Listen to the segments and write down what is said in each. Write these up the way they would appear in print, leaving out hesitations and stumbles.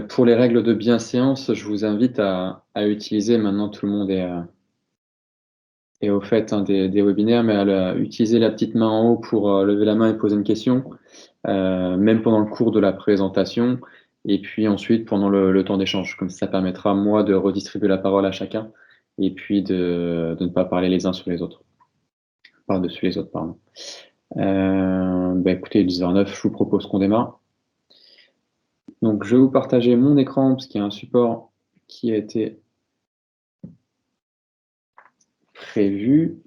Pour les règles de bienséance, je vous invite à utiliser, maintenant tout le monde est au fait des webinaires, mais à utiliser la petite main en haut pour lever la main et poser une question, même pendant le cours de la présentation, et puis ensuite pendant le temps d'échange. Comme ça permettra, moi, de redistribuer la parole à chacun, et puis de ne pas parler les uns sur les autres. Par-dessus les autres, pardon. Écoutez, 10h09, je vous propose qu'on démarre. Donc, je vais vous partager mon écran, parce qu'il y a un support qui a été prévu.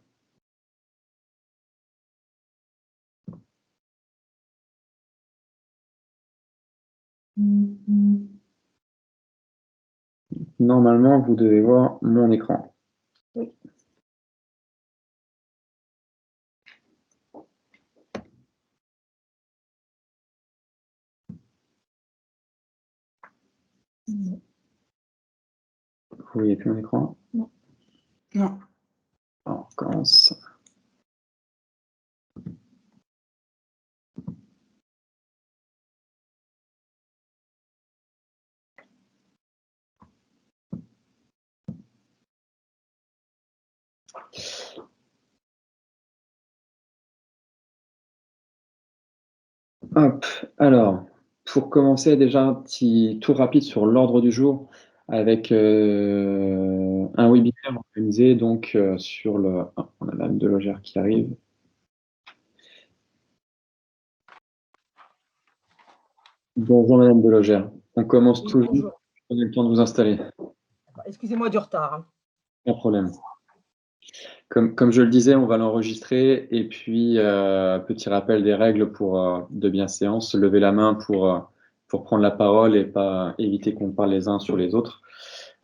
Normalement, vous devez voir mon écran. Oui. Vous voyez plus mon écran? Non. Non. Alors, on commence. Hop, alors, pour commencer, déjà un petit tour rapide sur l'ordre du jour avec un webinaire organisé donc sur le. Ah, on a Madame Delogère qui arrive. Bonjour Madame Delogère. On commence Oui, toujours. bonjour. Prenez le temps de vous installer. Excusez-moi du retard. Pas de problème. Comme je le disais, on va l'enregistrer et puis petit rappel des règles de bienséance, lever la main pour prendre la parole et pas éviter qu'on parle les uns sur les autres.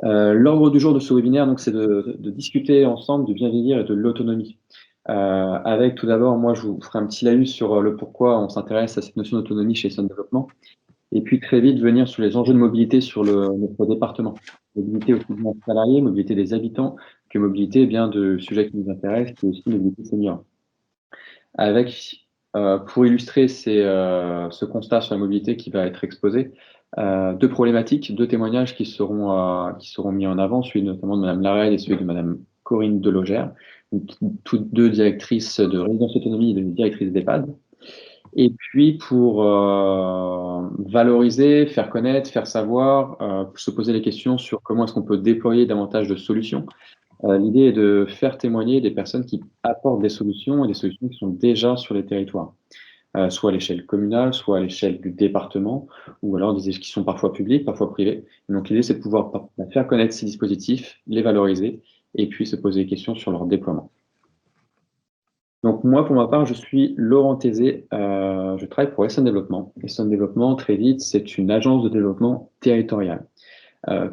L'ordre du jour de ce webinaire, donc, c'est de discuter ensemble du bien vieillir et de l'autonomie. Avec tout d'abord, moi, je vous ferai un petit laïus sur le pourquoi on s'intéresse à cette notion d'autonomie chez Sun Développement. Et puis très vite venir sur les enjeux de mobilité sur notre département. Mobilité aussi bien des salariés, mobilité des habitants, que mobilité bien de sujets qui nous intéressent, qui est aussi mobilité senior. Avec, pour illustrer ce constat sur la mobilité qui va être exposé, deux problématiques, deux témoignages qui seront mis en avant, celui notamment de Madame Larrey et celui de Madame Corinne Delogère, toutes deux directrices de résidence autonomie et directrices d'EHPAD. Et puis pour valoriser, faire connaître, faire savoir, se poser les questions sur comment est-ce qu'on peut déployer davantage de solutions. L'idée est de faire témoigner des personnes qui apportent des solutions et des solutions qui sont déjà sur les territoires, soit à l'échelle communale, soit à l'échelle du département, ou alors des qui sont parfois publiques, parfois privées. Et donc l'idée c'est de pouvoir faire connaître ces dispositifs, les valoriser, et puis se poser des questions sur leur déploiement. Donc moi, pour ma part, je suis Laurent Thésée, je travaille pour Essonne Développement. Essonne Développement, très vite, c'est une agence de développement territorial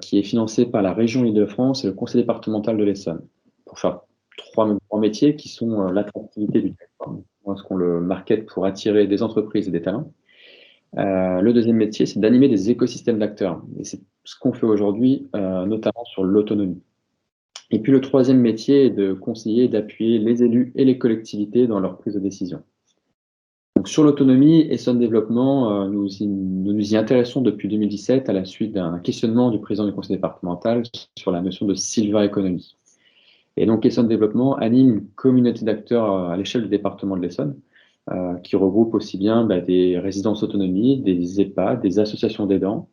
qui est financée par la région Île-de-France et le conseil départemental de l'Essonne pour faire trois métiers qui sont l'attractivité du territoire. Comment est-ce qu'on le market pour attirer des entreprises et des talents. Le deuxième métier, c'est d'animer des écosystèmes d'acteurs. Et c'est ce qu'on fait aujourd'hui, notamment sur l'autonomie. Et puis le troisième métier est de conseiller et d'appuyer les élus et les collectivités dans leur prise de décision. Donc sur l'autonomie, Essonne Développement, nous nous y intéressons depuis 2017 à la suite d'un questionnement du président du conseil départemental sur la notion de silver economy. Et donc Essonne Développement anime une communauté d'acteurs à l'échelle du département de l'Essonne qui regroupe aussi bien des résidences autonomie, des EHPAD, des associations d'aidants,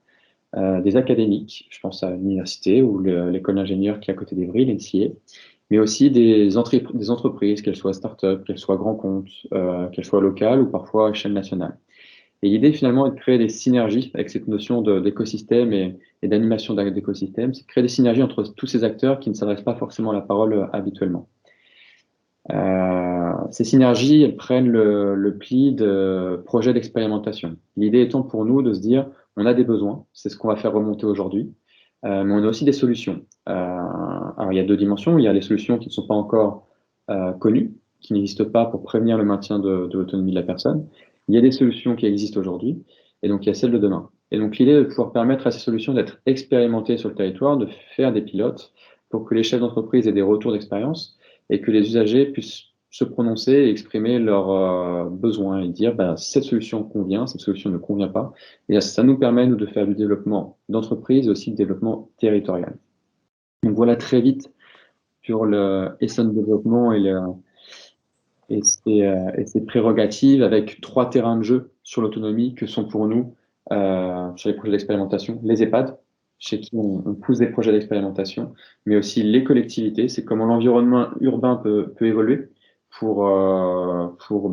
des académiques, je pense à l'université ou l'école d'ingénieurs qui est à côté d'Evry, l'NCA, mais aussi des entreprises, qu'elles soient start-up, qu'elles soient grands comptes, qu'elles soient locales ou parfois à échelle nationale. Et l'idée finalement est de créer des synergies avec cette notion d'écosystème et d'animation d'écosystème, c'est de créer des synergies entre tous ces acteurs qui ne s'adressent pas forcément la parole habituellement. Ces synergies, elles prennent le pli de projets d'expérimentation. L'idée étant pour nous de se dire, on a des besoins, c'est ce qu'on va faire remonter aujourd'hui, mais on a aussi des solutions. Alors il y a deux dimensions, il y a les solutions qui ne sont pas encore connues, qui n'existent pas pour prévenir le maintien de l'autonomie de la personne. Il y a des solutions qui existent aujourd'hui, et donc il y a celles de demain. Et donc l'idée est de pouvoir permettre à ces solutions d'être expérimentées sur le territoire, de faire des pilotes pour que les chefs d'entreprise aient des retours d'expérience et que les usagers puissent se prononcer et exprimer leurs besoins et dire cette solution convient, cette solution ne convient pas. Et ça nous permet, nous, de faire du développement d'entreprise et aussi du développement territorial. Donc voilà très vite sur le Essonne Développement et ses prérogatives avec 3 terrains de jeu sur l'autonomie que sont pour nous, sur les projets d'expérimentation, les EHPAD, chez qui on pousse des projets d'expérimentation, mais aussi les collectivités, c'est comment l'environnement urbain peut évoluer pour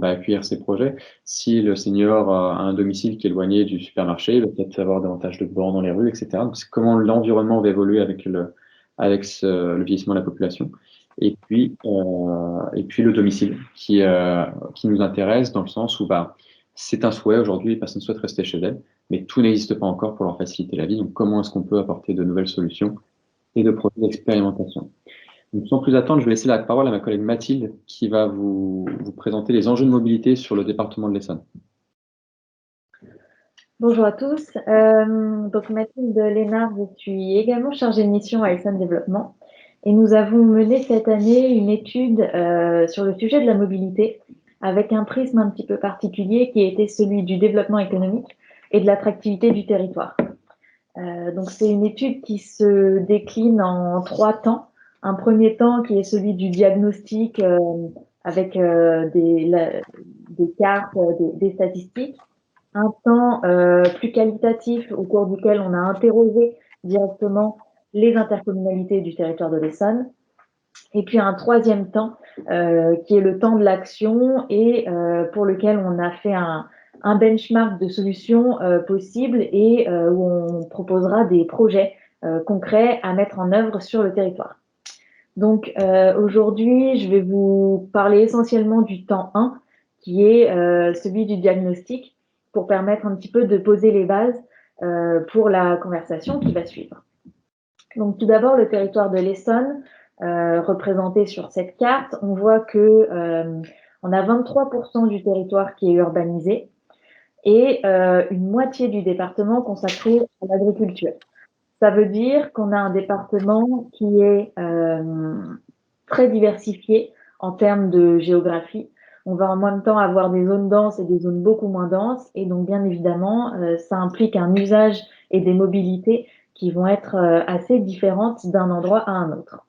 accueillir ces projets. Si le senior a un domicile qui est éloigné du supermarché, il va peut-être avoir davantage de bords dans les rues, etc. Donc c'est comment l'environnement va évoluer avec le vieillissement de la population. Et puis le domicile qui nous intéresse dans le sens où c'est un souhait aujourd'hui, les personnes souhaitent rester chez elles, mais tout n'existe pas encore pour leur faciliter la vie. Donc comment est-ce qu'on peut apporter de nouvelles solutions et de projets d'expérimentation. Donc sans plus attendre, je vais laisser la parole à ma collègue Mathilde qui va vous présenter les enjeux de mobilité sur le département de l'Essonne. Bonjour à tous. Donc Mathilde Lénard, je suis également chargée de mission à Essonne Développement. Et nous avons mené cette année une étude sur le sujet de la mobilité avec un prisme un petit peu particulier qui était celui du développement économique et de l'attractivité du territoire. Donc c'est une étude qui se décline en 3 temps. Un premier temps qui est celui du diagnostic avec des cartes, des statistiques. Un temps plus qualitatif au cours duquel on a interrogé directement les intercommunalités du territoire de l'Essonne. Et puis un 3e temps qui est le temps de l'action et pour lequel on a fait un benchmark de solutions possibles et où on proposera des projets concrets à mettre en œuvre sur le territoire. Donc aujourd'hui, je vais vous parler essentiellement du temps 1 qui est celui du diagnostic pour permettre un petit peu de poser les bases pour la conversation qui va suivre. Donc tout d'abord, le territoire de l'Essonne, représenté sur cette carte, on voit que on a 23% du territoire qui est urbanisé et une moitié du département consacré à l'agriculture. Ça veut dire qu'on a un département qui est très diversifié en termes de géographie. On va en même temps avoir des zones denses et des zones beaucoup moins denses. Et donc, bien évidemment, ça implique un usage et des mobilités qui vont être assez différentes d'un endroit à un autre.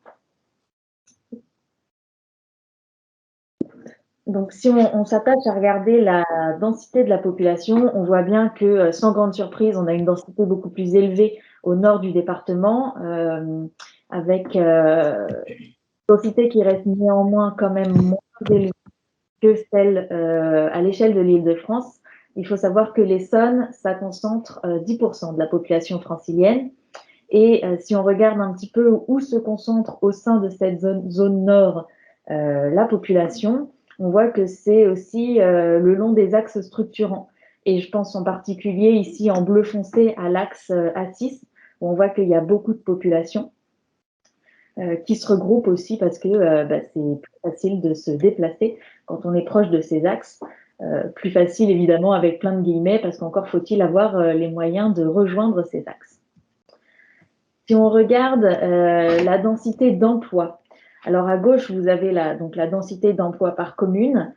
Donc, si on s'attache à regarder la densité de la population, on voit bien que, sans grande surprise, on a une densité beaucoup plus élevée au nord du département, avec une densité qui reste néanmoins quand même moins élevée que celle à l'échelle de l'Île-de-France. Il faut savoir que l'Essonne, ça concentre 10% de la population francilienne. Et si on regarde un petit peu où se concentre au sein de cette zone nord la population, on voit que c'est aussi le long des axes structurants. Et je pense en particulier ici en bleu foncé à l'axe A6, où on voit qu'il y a beaucoup de populations qui se regroupent aussi parce que c'est plus facile de se déplacer quand on est proche de ces axes. Plus facile évidemment avec plein de guillemets parce qu'encore faut-il avoir les moyens de rejoindre ces axes. Si on regarde la densité d'emploi, alors à gauche, vous avez la densité d'emploi par commune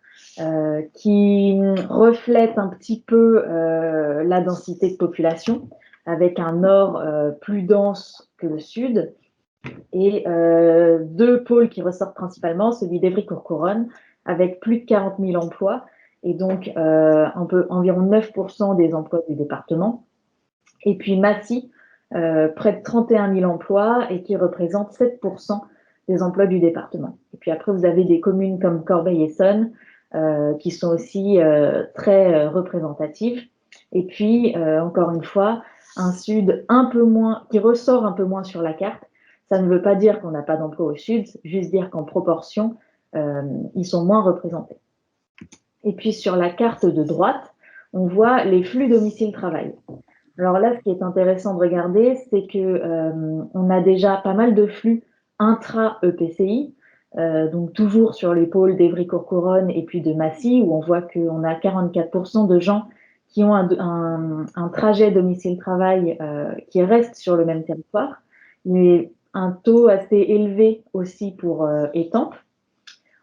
qui reflète un petit peu la densité de population avec un nord plus dense que le sud et 2 pôles qui ressortent principalement, celui d'Évry-Courcouronnes avec plus de 40 000 emplois et donc environ 9% des emplois du département. Et puis Massy, près de 31 000 emplois et qui représente 7% des emplois du département. Et puis après, vous avez des communes comme Corbeil-Essonnes qui sont aussi très représentatives. Et puis, encore une fois, un sud un peu moins, qui ressort un peu moins sur la carte. Ça ne veut pas dire qu'on n'a pas d'emploi au sud, juste dire qu'en proportion, ils sont moins représentés. Et puis sur la carte de droite, on voit les flux domicile-travail. Alors là, ce qui est intéressant de regarder, c'est que on a déjà pas mal de flux intra-EPCI, donc toujours sur les pôles d'Évry-Courcouronnes et puis de Massy, où on voit qu'on a 44% de gens qui ont un trajet domicile-travail qui reste sur le même territoire. Il y a un taux assez élevé aussi pour Étampes.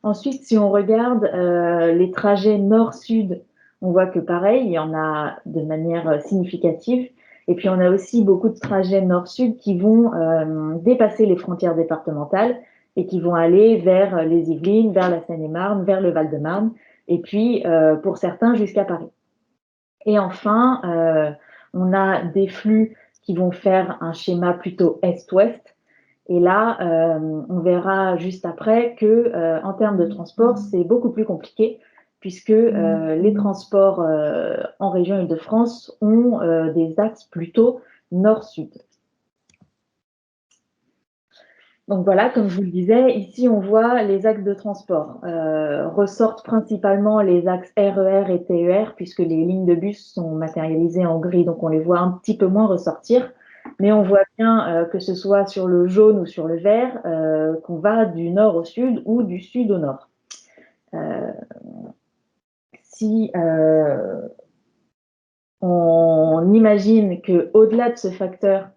Ensuite, si on regarde les trajets nord-sud, on voit que pareil, il y en a de manière significative. Et puis, on a aussi beaucoup de trajets nord-sud qui vont dépasser les frontières départementales et qui vont aller vers les Yvelines, vers la Seine-et-Marne, vers le Val-de-Marne, et puis, pour certains, jusqu'à Paris. Et enfin, on a des flux qui vont faire un schéma plutôt est-ouest. Et là, on verra juste après que, en termes de transport, c'est beaucoup plus compliqué puisque les transports en région Île-de-France ont des axes plutôt nord-sud. Donc voilà, comme je vous le disais, ici on voit les axes de transport. Ressortent principalement les axes RER et TER puisque les lignes de bus sont matérialisées en gris, donc on les voit un petit peu moins ressortir. Mais on voit bien que ce soit sur le jaune ou sur le vert, qu'on va du nord au sud ou du sud au nord. Si on imagine qu'au-delà de ce facteur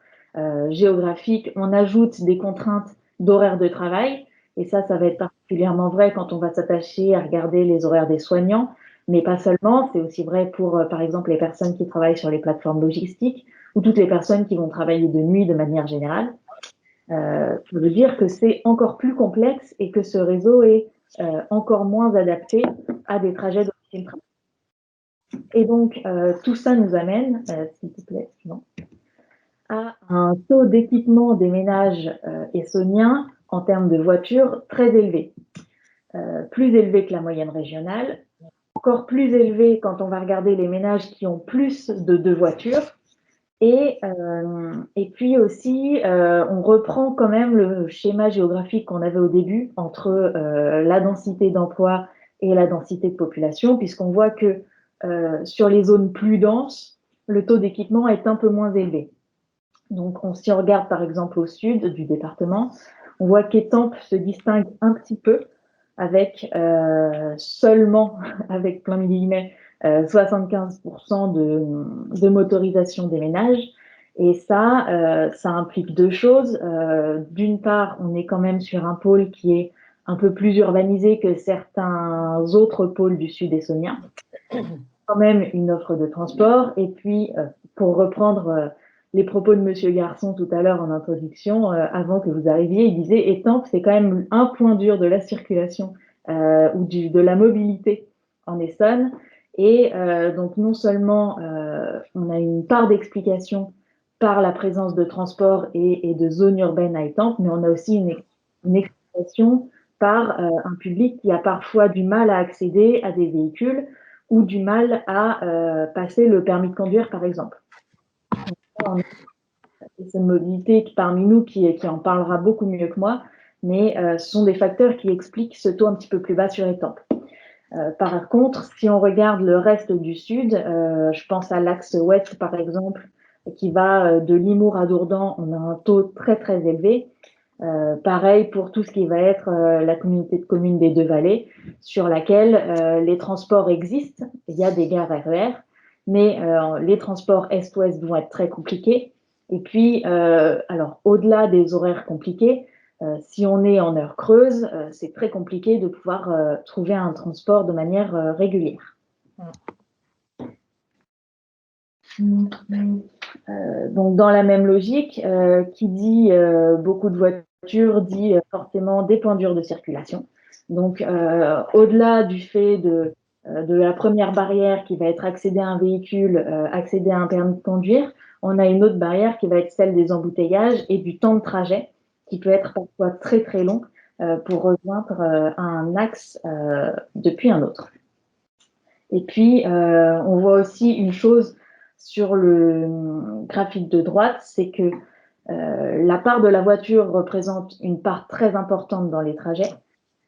géographique, on ajoute des contraintes d'horaire de travail, et ça va être particulièrement vrai quand on va s'attacher à regarder les horaires des soignants, mais pas seulement, c'est aussi vrai pour, par exemple, les personnes qui travaillent sur les plateformes logistiques ou toutes les personnes qui vont travailler de nuit de manière générale. Ça veut dire que c'est encore plus complexe et que ce réseau est encore moins adapté à des trajets de travail. Et donc, tout ça nous amène, s'il te plaît, non, à un taux d'équipement des ménages essonniens en termes de voitures très élevé. Plus élevé que la moyenne régionale, encore plus élevé quand on va regarder les ménages qui ont plus de 2 voitures. Et puis aussi, on reprend quand même le schéma géographique qu'on avait au début entre la densité d'emploi et la densité de population, puisqu'on voit que sur les zones plus denses, le taux d'équipement est un peu moins élevé. Donc, si on regarde par exemple au sud du département, on voit qu'Étampes se distingue un petit peu avec seulement, avec plein de guillemets, 75% de motorisation des ménages. Et ça implique deux choses. D'une part, on est quand même sur un pôle qui est un peu plus urbanisé que certains autres pôles du sud essonien. Quand même une offre de transport. Et puis, pour reprendre les propos de Monsieur Garçon tout à l'heure en introduction, avant que vous arriviez, il disait Étampes, c'est quand même un point dur de la circulation ou de la mobilité en Essonne. Et donc, non seulement on a une part d'explication par la présence de transports et de zones urbaines à Étampes, mais on a aussi une explication par un public qui a parfois du mal à accéder à des véhicules ou du mal à passer le permis de conduire, par exemple. C'est une mobilité qui, parmi nous qui en parlera beaucoup mieux que moi, mais ce sont des facteurs qui expliquent ce taux un petit peu plus bas sur Étampes. Par contre, si on regarde le reste du sud, je pense à l'axe ouest, par exemple, qui va de Limours à Dourdan, on a un taux très, très élevé. Pareil pour tout ce qui va être la communauté de communes des Deux-Vallées, sur laquelle les transports existent. Il y a des gares RER, mais les transports est-ouest vont être très compliqués. Et puis, alors, au-delà des horaires compliqués, si on est en heure creuse, c'est très compliqué de pouvoir trouver un transport de manière régulière. Donc, dans la même logique, qui dit beaucoup de voitures dit forcément des points durs de circulation. Donc, au-delà du fait de la première barrière qui va être accéder à un véhicule, accéder à un permis de conduire, on a une autre barrière qui va être celle des embouteillages et du temps de trajet, qui peut être parfois très très long pour rejoindre un axe depuis un autre. Et puis, on voit aussi une chose sur le graphique de droite, c'est que la part de la voiture représente une part très importante dans les trajets,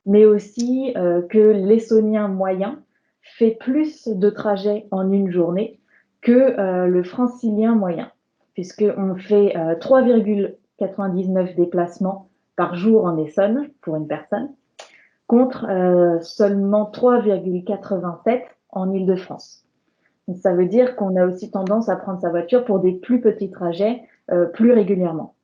mais aussi que l'Essonien moyen fait plus de trajets en une journée que le Francilien moyen, puisqu'on fait 3,99 déplacements par jour en Essonne pour une personne, contre seulement 3,87 en Île-de-France. Donc, ça veut dire qu'on a aussi tendance à prendre sa voiture pour des plus petits trajets plus régulièrement.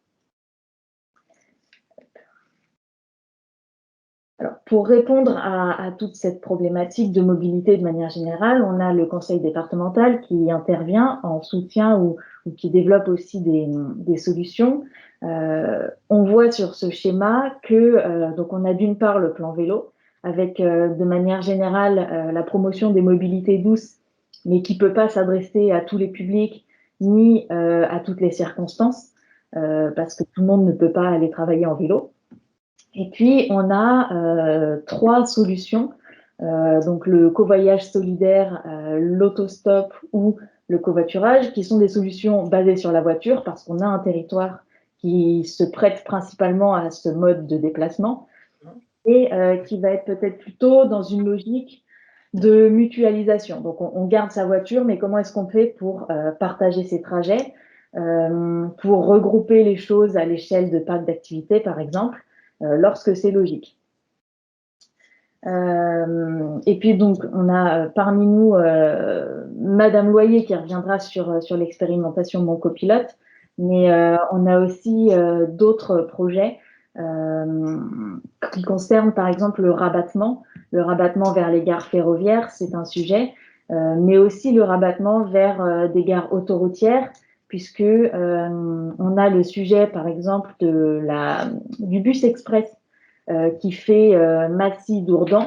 Alors, pour répondre à toute cette problématique de mobilité de manière générale, on a le conseil départemental qui intervient en soutien ou qui développe aussi des solutions. On voit sur ce schéma que donc on a d'une part le plan vélo avec de manière générale la promotion des mobilités douces, mais qui peut pas s'adresser à tous les publics ni à toutes les circonstances parce que tout le monde ne peut pas aller travailler en vélo. Et puis, on a 3 solutions, donc le covoyage solidaire, l'autostop ou le covoiturage, qui sont des solutions basées sur la voiture parce qu'on a un territoire qui se prête principalement à ce mode de déplacement et qui va être peut-être plutôt dans une logique de mutualisation. Donc, on garde sa voiture, mais comment est-ce qu'on fait pour partager ses trajets, pour regrouper les choses à l'échelle de parcs d'activités, par exemple, lorsque c'est logique. Et puis donc on a parmi nous Madame Loyer qui reviendra sur l'expérimentation Mon Copilote, mais on a aussi d'autres projets qui concernent par exemple le rabattement vers les gares ferroviaires, c'est un sujet, mais aussi le rabattement vers des gares autoroutières, puisque on a le sujet par exemple du bus express qui fait Massy-Dourdan,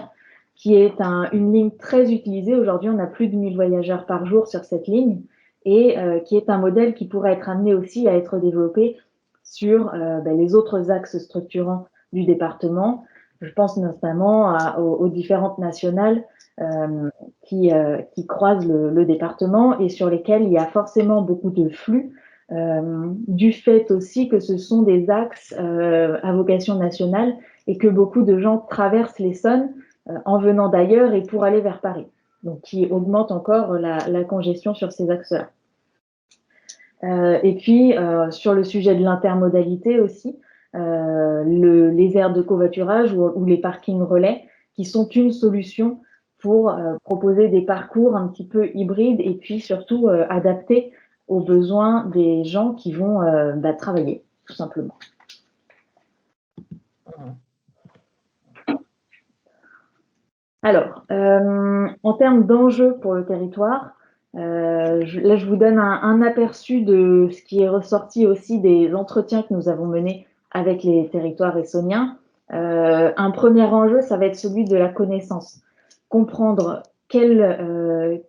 qui est une ligne très utilisée. Aujourd'hui, on a plus de 1000 voyageurs par jour sur cette ligne et qui est un modèle qui pourrait être amené aussi à être développé sur les autres axes structurants du département. Je pense notamment aux différentes nationales qui croisent le département et sur lesquelles il y a forcément beaucoup de flux, du fait aussi que ce sont des axes à vocation nationale et que beaucoup de gens traversent l'Essonne en venant d'ailleurs et pour aller vers Paris, donc qui augmente encore la congestion sur ces axes-là. Et puis, sur le sujet de l'intermodalité aussi, les aires de covoiturage ou les parkings relais, qui sont une solution pour proposer des parcours un petit peu hybrides et puis surtout adaptés aux besoins des gens qui vont travailler, tout simplement. Alors, en termes d'enjeux pour le territoire, là, je vous donne un aperçu de ce qui est ressorti aussi des entretiens que nous avons menés avec les territoires essonniens. Un premier enjeu, ça va être celui de la connaissance. Comprendre quels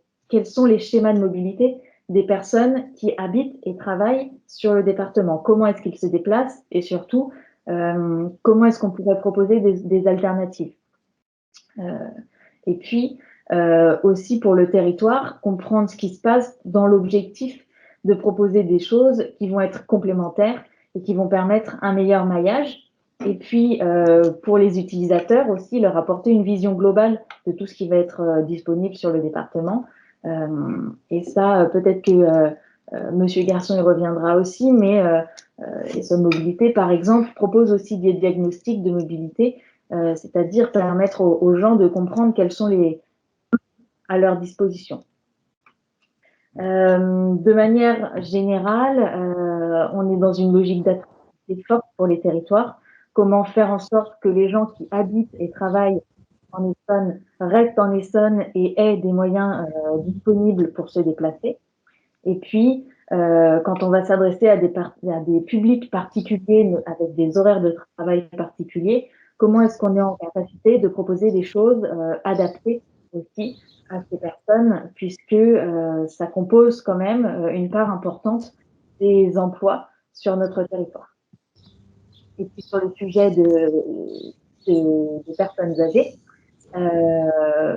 sont les schémas de mobilité des personnes qui habitent et travaillent sur le département. Comment est-ce qu'ils se déplacent et surtout, comment est-ce qu'on pourrait proposer des alternatives. Et puis, aussi pour le territoire, comprendre ce qui se passe dans l'objectif de proposer des choses qui vont être complémentaires et qui vont permettre un meilleur maillage. Et puis, pour les utilisateurs aussi, leur apporter une vision globale de tout ce qui va être disponible sur le département. Et ça, peut-être que Monsieur Garçon y reviendra aussi, mais Essonne Mobilité, par exemple, propose aussi des diagnostics de mobilité, c'est-à-dire permettre aux gens de comprendre quels sont à leur disposition. De manière générale, on est dans une logique d'attractivité forte pour les territoires. Comment faire en sorte que les gens qui habitent et travaillent en Essonne restent en Essonne et aient des moyens disponibles pour se déplacer. Et puis, quand on va s'adresser à des publics particuliers avec des horaires de travail particuliers, comment est-ce qu'on est en capacité de proposer des choses adaptées aussi à ces personnes, puisque ça compose quand même une part importante des emplois sur notre territoire. Et puis sur le sujet des personnes âgées,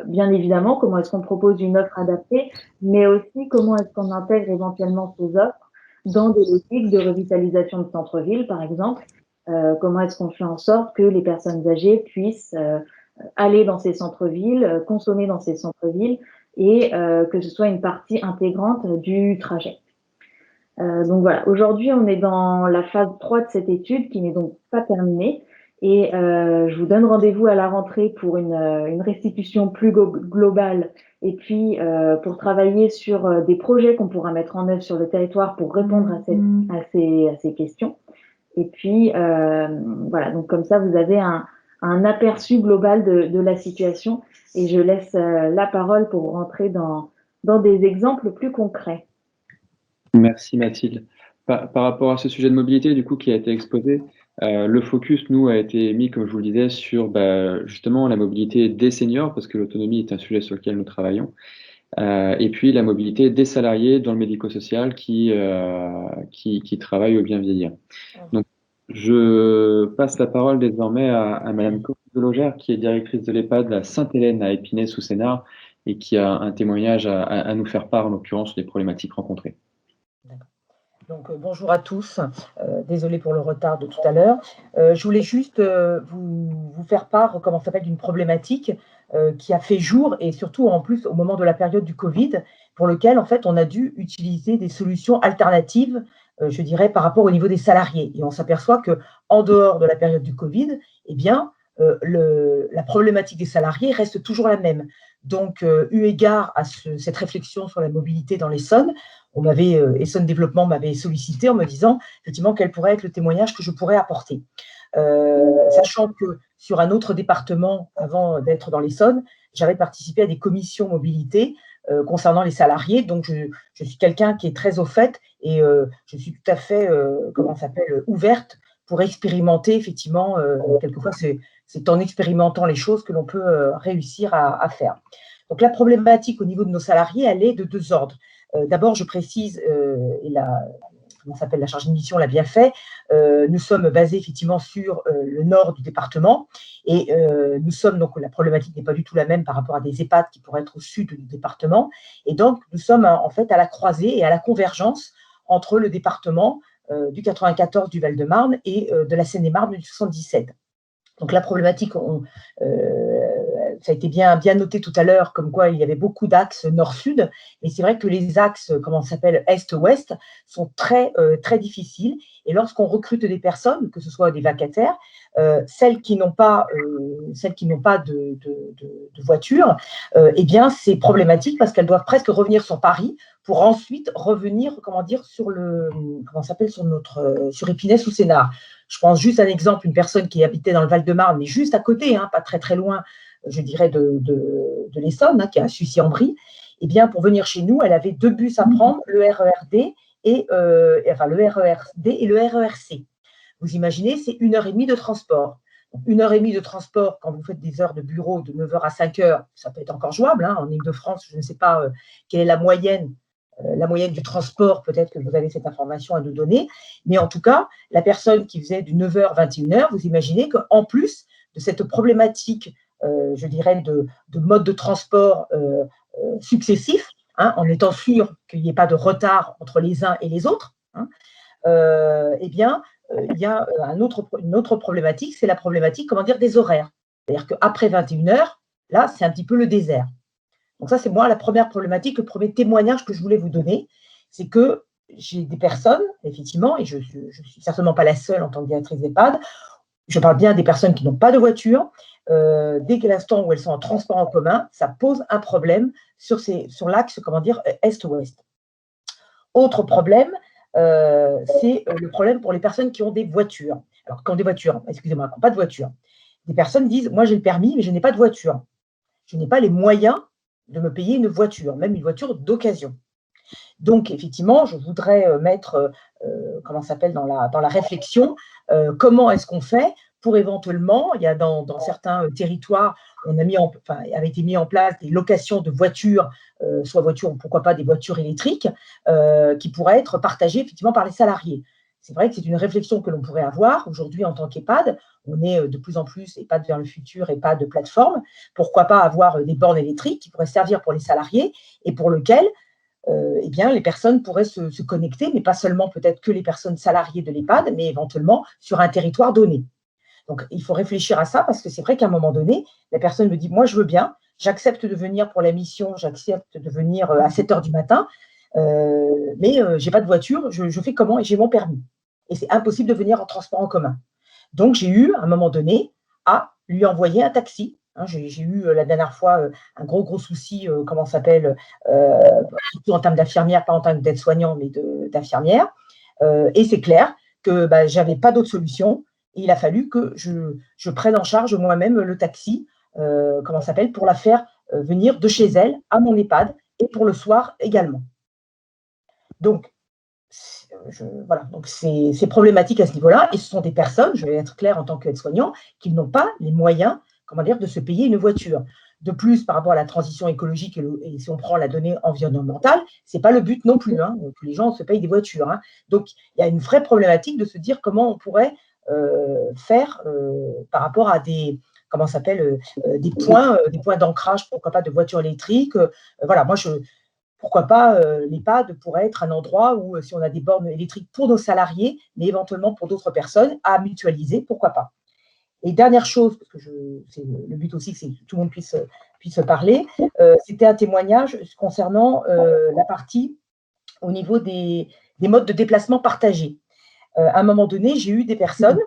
bien évidemment, comment est-ce qu'on propose une offre adaptée, mais aussi comment est-ce qu'on intègre éventuellement ces offres dans des logiques de revitalisation de centre-ville, par exemple. Comment est-ce qu'on fait en sorte que les personnes âgées puissent aller dans ces centres-villes, consommer dans ces centres-villes et que ce soit une partie intégrante du trajet. Donc voilà, aujourd'hui on est dans la phase 3 de cette étude qui n'est donc pas terminée et je vous donne rendez-vous à la rentrée pour une restitution plus globale et puis pour travailler sur des projets qu'on pourra mettre en œuvre sur le territoire pour répondre à ces questions. Et puis voilà, donc comme ça vous avez un aperçu global de la situation et je laisse la parole pour rentrer dans des exemples plus concrets. Merci Mathilde. Par rapport à ce sujet de mobilité, du coup, qui a été exposé, le focus, nous, a été mis, comme je vous le disais, sur justement la mobilité des seniors, parce que l'autonomie est un sujet sur lequel nous travaillons, et puis la mobilité des salariés dans le médico-social qui travaillent au bien vieillir. Donc, je passe la parole désormais à Madame Corinne, qui est directrice de l'EHPAD à Sainte-Hélène à Épinay-sous-Sénart et qui a un témoignage à nous faire part, en l'occurrence, des problématiques rencontrées. Donc, bonjour à tous. Désolée pour le retard de tout à l'heure. Je voulais juste vous faire part, comment ça s'appelle, d'une problématique qui a fait jour et surtout en plus au moment de la période du Covid, pour lequel en fait on a dû utiliser des solutions alternatives, je dirais, par rapport au niveau des salariés. Et on s'aperçoit que en dehors de la période du Covid, eh bien, la problématique des salariés reste toujours la même. Donc, eu égard à cette réflexion sur la mobilité dans l'Essonne, Essonne Développement m'avait sollicité en me disant effectivement quel pourrait être le témoignage que je pourrais apporter. Sachant que sur un autre département, avant d'être dans l'Essonne, j'avais participé à des commissions mobilité concernant les salariés. Donc, je suis quelqu'un qui est très au fait et je suis tout à fait, ouverte pour expérimenter. Effectivement, quelquefois, c'est en expérimentant les choses que l'on peut réussir à faire. Donc, la problématique au niveau de nos salariés, elle est de deux ordres. D'abord, je précise, et la chargée de mission l'a bien fait, nous sommes basés effectivement sur le nord du département et nous sommes, donc la problématique n'est pas du tout la même par rapport à des EHPAD qui pourraient être au sud du département. Et donc, nous sommes en fait à la croisée et à la convergence entre le département du 94 du Val-de-Marne et de la Seine-et-Marne du 77. Donc, la problématique, ça a été bien noté tout à l'heure, comme quoi il y avait beaucoup d'axes nord-sud, mais c'est vrai que les axes, est-ouest, sont très, très difficiles. Et lorsqu'on recrute des personnes, que ce soit des vacataires, celles qui n'ont pas de voiture, eh bien, c'est problématique parce qu'elles doivent presque revenir sur Paris pour ensuite revenir, sur Épinay-sous-Sénart. Je pense juste à un exemple, une personne qui habitait dans le Val-de-Marne, mais juste à côté, pas très très loin, je dirais, de l'Essonne, qui est à Sucy-en-Brie. Eh bien, pour venir chez nous, elle avait 2 bus à prendre, le RERD et le RERC. Vous imaginez, c'est 1h30 de transport. Donc, 1h30 de transport, quand vous faites des heures de bureau de 9h à 5h, ça peut être encore jouable. En Île-de-France, je ne sais pas quelle est la moyenne du transport, peut-être que vous avez cette information à nous donner. Mais en tout cas, la personne qui faisait du 9h, 21h, vous imaginez qu'en plus de cette problématique, je dirais, de mode de transport successifs, en étant sûr qu'il n'y ait pas de retard entre les uns et les autres, eh bien, il y a une autre problématique, c'est la problématique, des horaires. C'est-à-dire qu'après 21h, là, c'est un petit peu le désert. Donc ça, c'est moi la première problématique, le premier témoignage que je voulais vous donner, c'est que j'ai des personnes, effectivement, et je ne suis certainement pas la seule en tant que directrice d'EHPAD, je parle bien des personnes qui n'ont pas de voiture, dès l'instant où elles sont en transport en commun, ça pose un problème sur l'axe, est-ouest. Autre problème, c'est le problème pour les personnes qui ont des voitures. Alors, qui n'ont pas de voiture. Des personnes disent, moi j'ai le permis, mais je n'ai pas de voiture. Je n'ai pas les moyens de me payer une voiture, même une voiture d'occasion. Donc, effectivement, je voudrais mettre, dans la réflexion, comment est-ce qu'on fait pour éventuellement, il y a dans certains territoires, avait été mis en place des locations de voitures, soit voitures, pourquoi pas des voitures électriques, qui pourraient être partagées effectivement par les salariés. C'est vrai que c'est une réflexion que l'on pourrait avoir. Aujourd'hui, en tant qu'EHPAD, on est de plus en plus EHPAD vers le futur, EHPAD de plateforme. Pourquoi pas avoir des bornes électriques qui pourraient servir pour les salariés et pour lesquelles les personnes pourraient se connecter, mais pas seulement peut-être que les personnes salariées de l'EHPAD, mais éventuellement sur un territoire donné. Donc, il faut réfléchir à ça parce que c'est vrai qu'à un moment donné, la personne me dit, moi, je veux bien, j'accepte de venir pour la mission, j'accepte de venir à 7h du matin, mais je n'ai pas de voiture, je fais comment? Et j'ai mon permis. Et c'est impossible de venir en transport en commun. Donc, j'ai eu, à un moment donné, à lui envoyer un taxi. J'ai eu la dernière fois un gros souci, surtout en termes d'infirmière, pas en termes d'aide-soignant, mais d'infirmière. Et c'est clair que je n'avais pas d'autre solution Et il a fallu que je prenne en charge moi-même le taxi, comment ça s'appelle, pour la faire venir de chez elle à mon EHPAD et pour le soir également. Donc, voilà, donc c'est problématique à ce niveau-là. Et ce sont des personnes, je vais être claire en tant qu'aide-soignant, qui n'ont pas les moyens, comment dire, de se payer une voiture. De plus, par rapport à la transition écologique et si on prend la donnée environnementale, ce n'est pas le but non plus, hein, que les gens se payent des voitures. Hein. Donc, il y a une vraie problématique de se dire comment on pourrait faire par rapport à des, comment ça s'appelle, des points d'ancrage, pourquoi pas de voitures électriques. Voilà, moi, pourquoi pas, l'EHPAD pourrait être un endroit où, si on a des bornes électriques pour nos salariés, mais éventuellement pour d'autres personnes, à mutualiser, pourquoi pas. Et dernière chose, parce que c'est le but aussi, c'est que tout le monde puisse parler, c'était un témoignage concernant la partie au niveau des modes de déplacement partagés. À un moment donné, j'ai eu des personnes,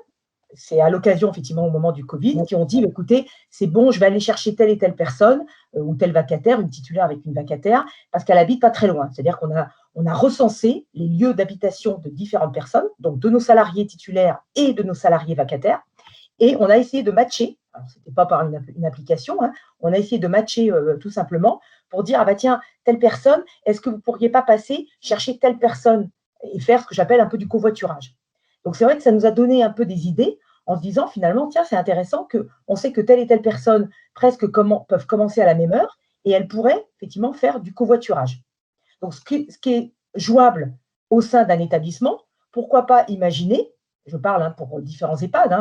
c'est à l'occasion, effectivement, au moment du Covid, qui ont dit, écoutez, c'est bon, je vais aller chercher telle et telle personne, ou tel vacataire, une titulaire avec une vacataire, parce qu'elle habite pas très loin. C'est-à-dire qu'on a recensé les lieux d'habitation de différentes personnes, donc de nos salariés titulaires et de nos salariés vacataires, et on a essayé de matcher, alors ce n'était pas par une application, hein, on a essayé de matcher tout simplement pour dire, ah bah tiens, telle personne, est-ce que vous ne pourriez pas passer chercher telle personne et faire ce que j'appelle un peu du covoiturage. Donc c'est vrai que ça nous a donné un peu des idées en se disant finalement, tiens, c'est intéressant qu'on sait que telle et telle personne presque peuvent commencer à la même heure et elles pourraient effectivement faire du covoiturage. Donc ce qui est jouable au sein d'un établissement, pourquoi pas imaginer, je parle hein, pour différents EHPAD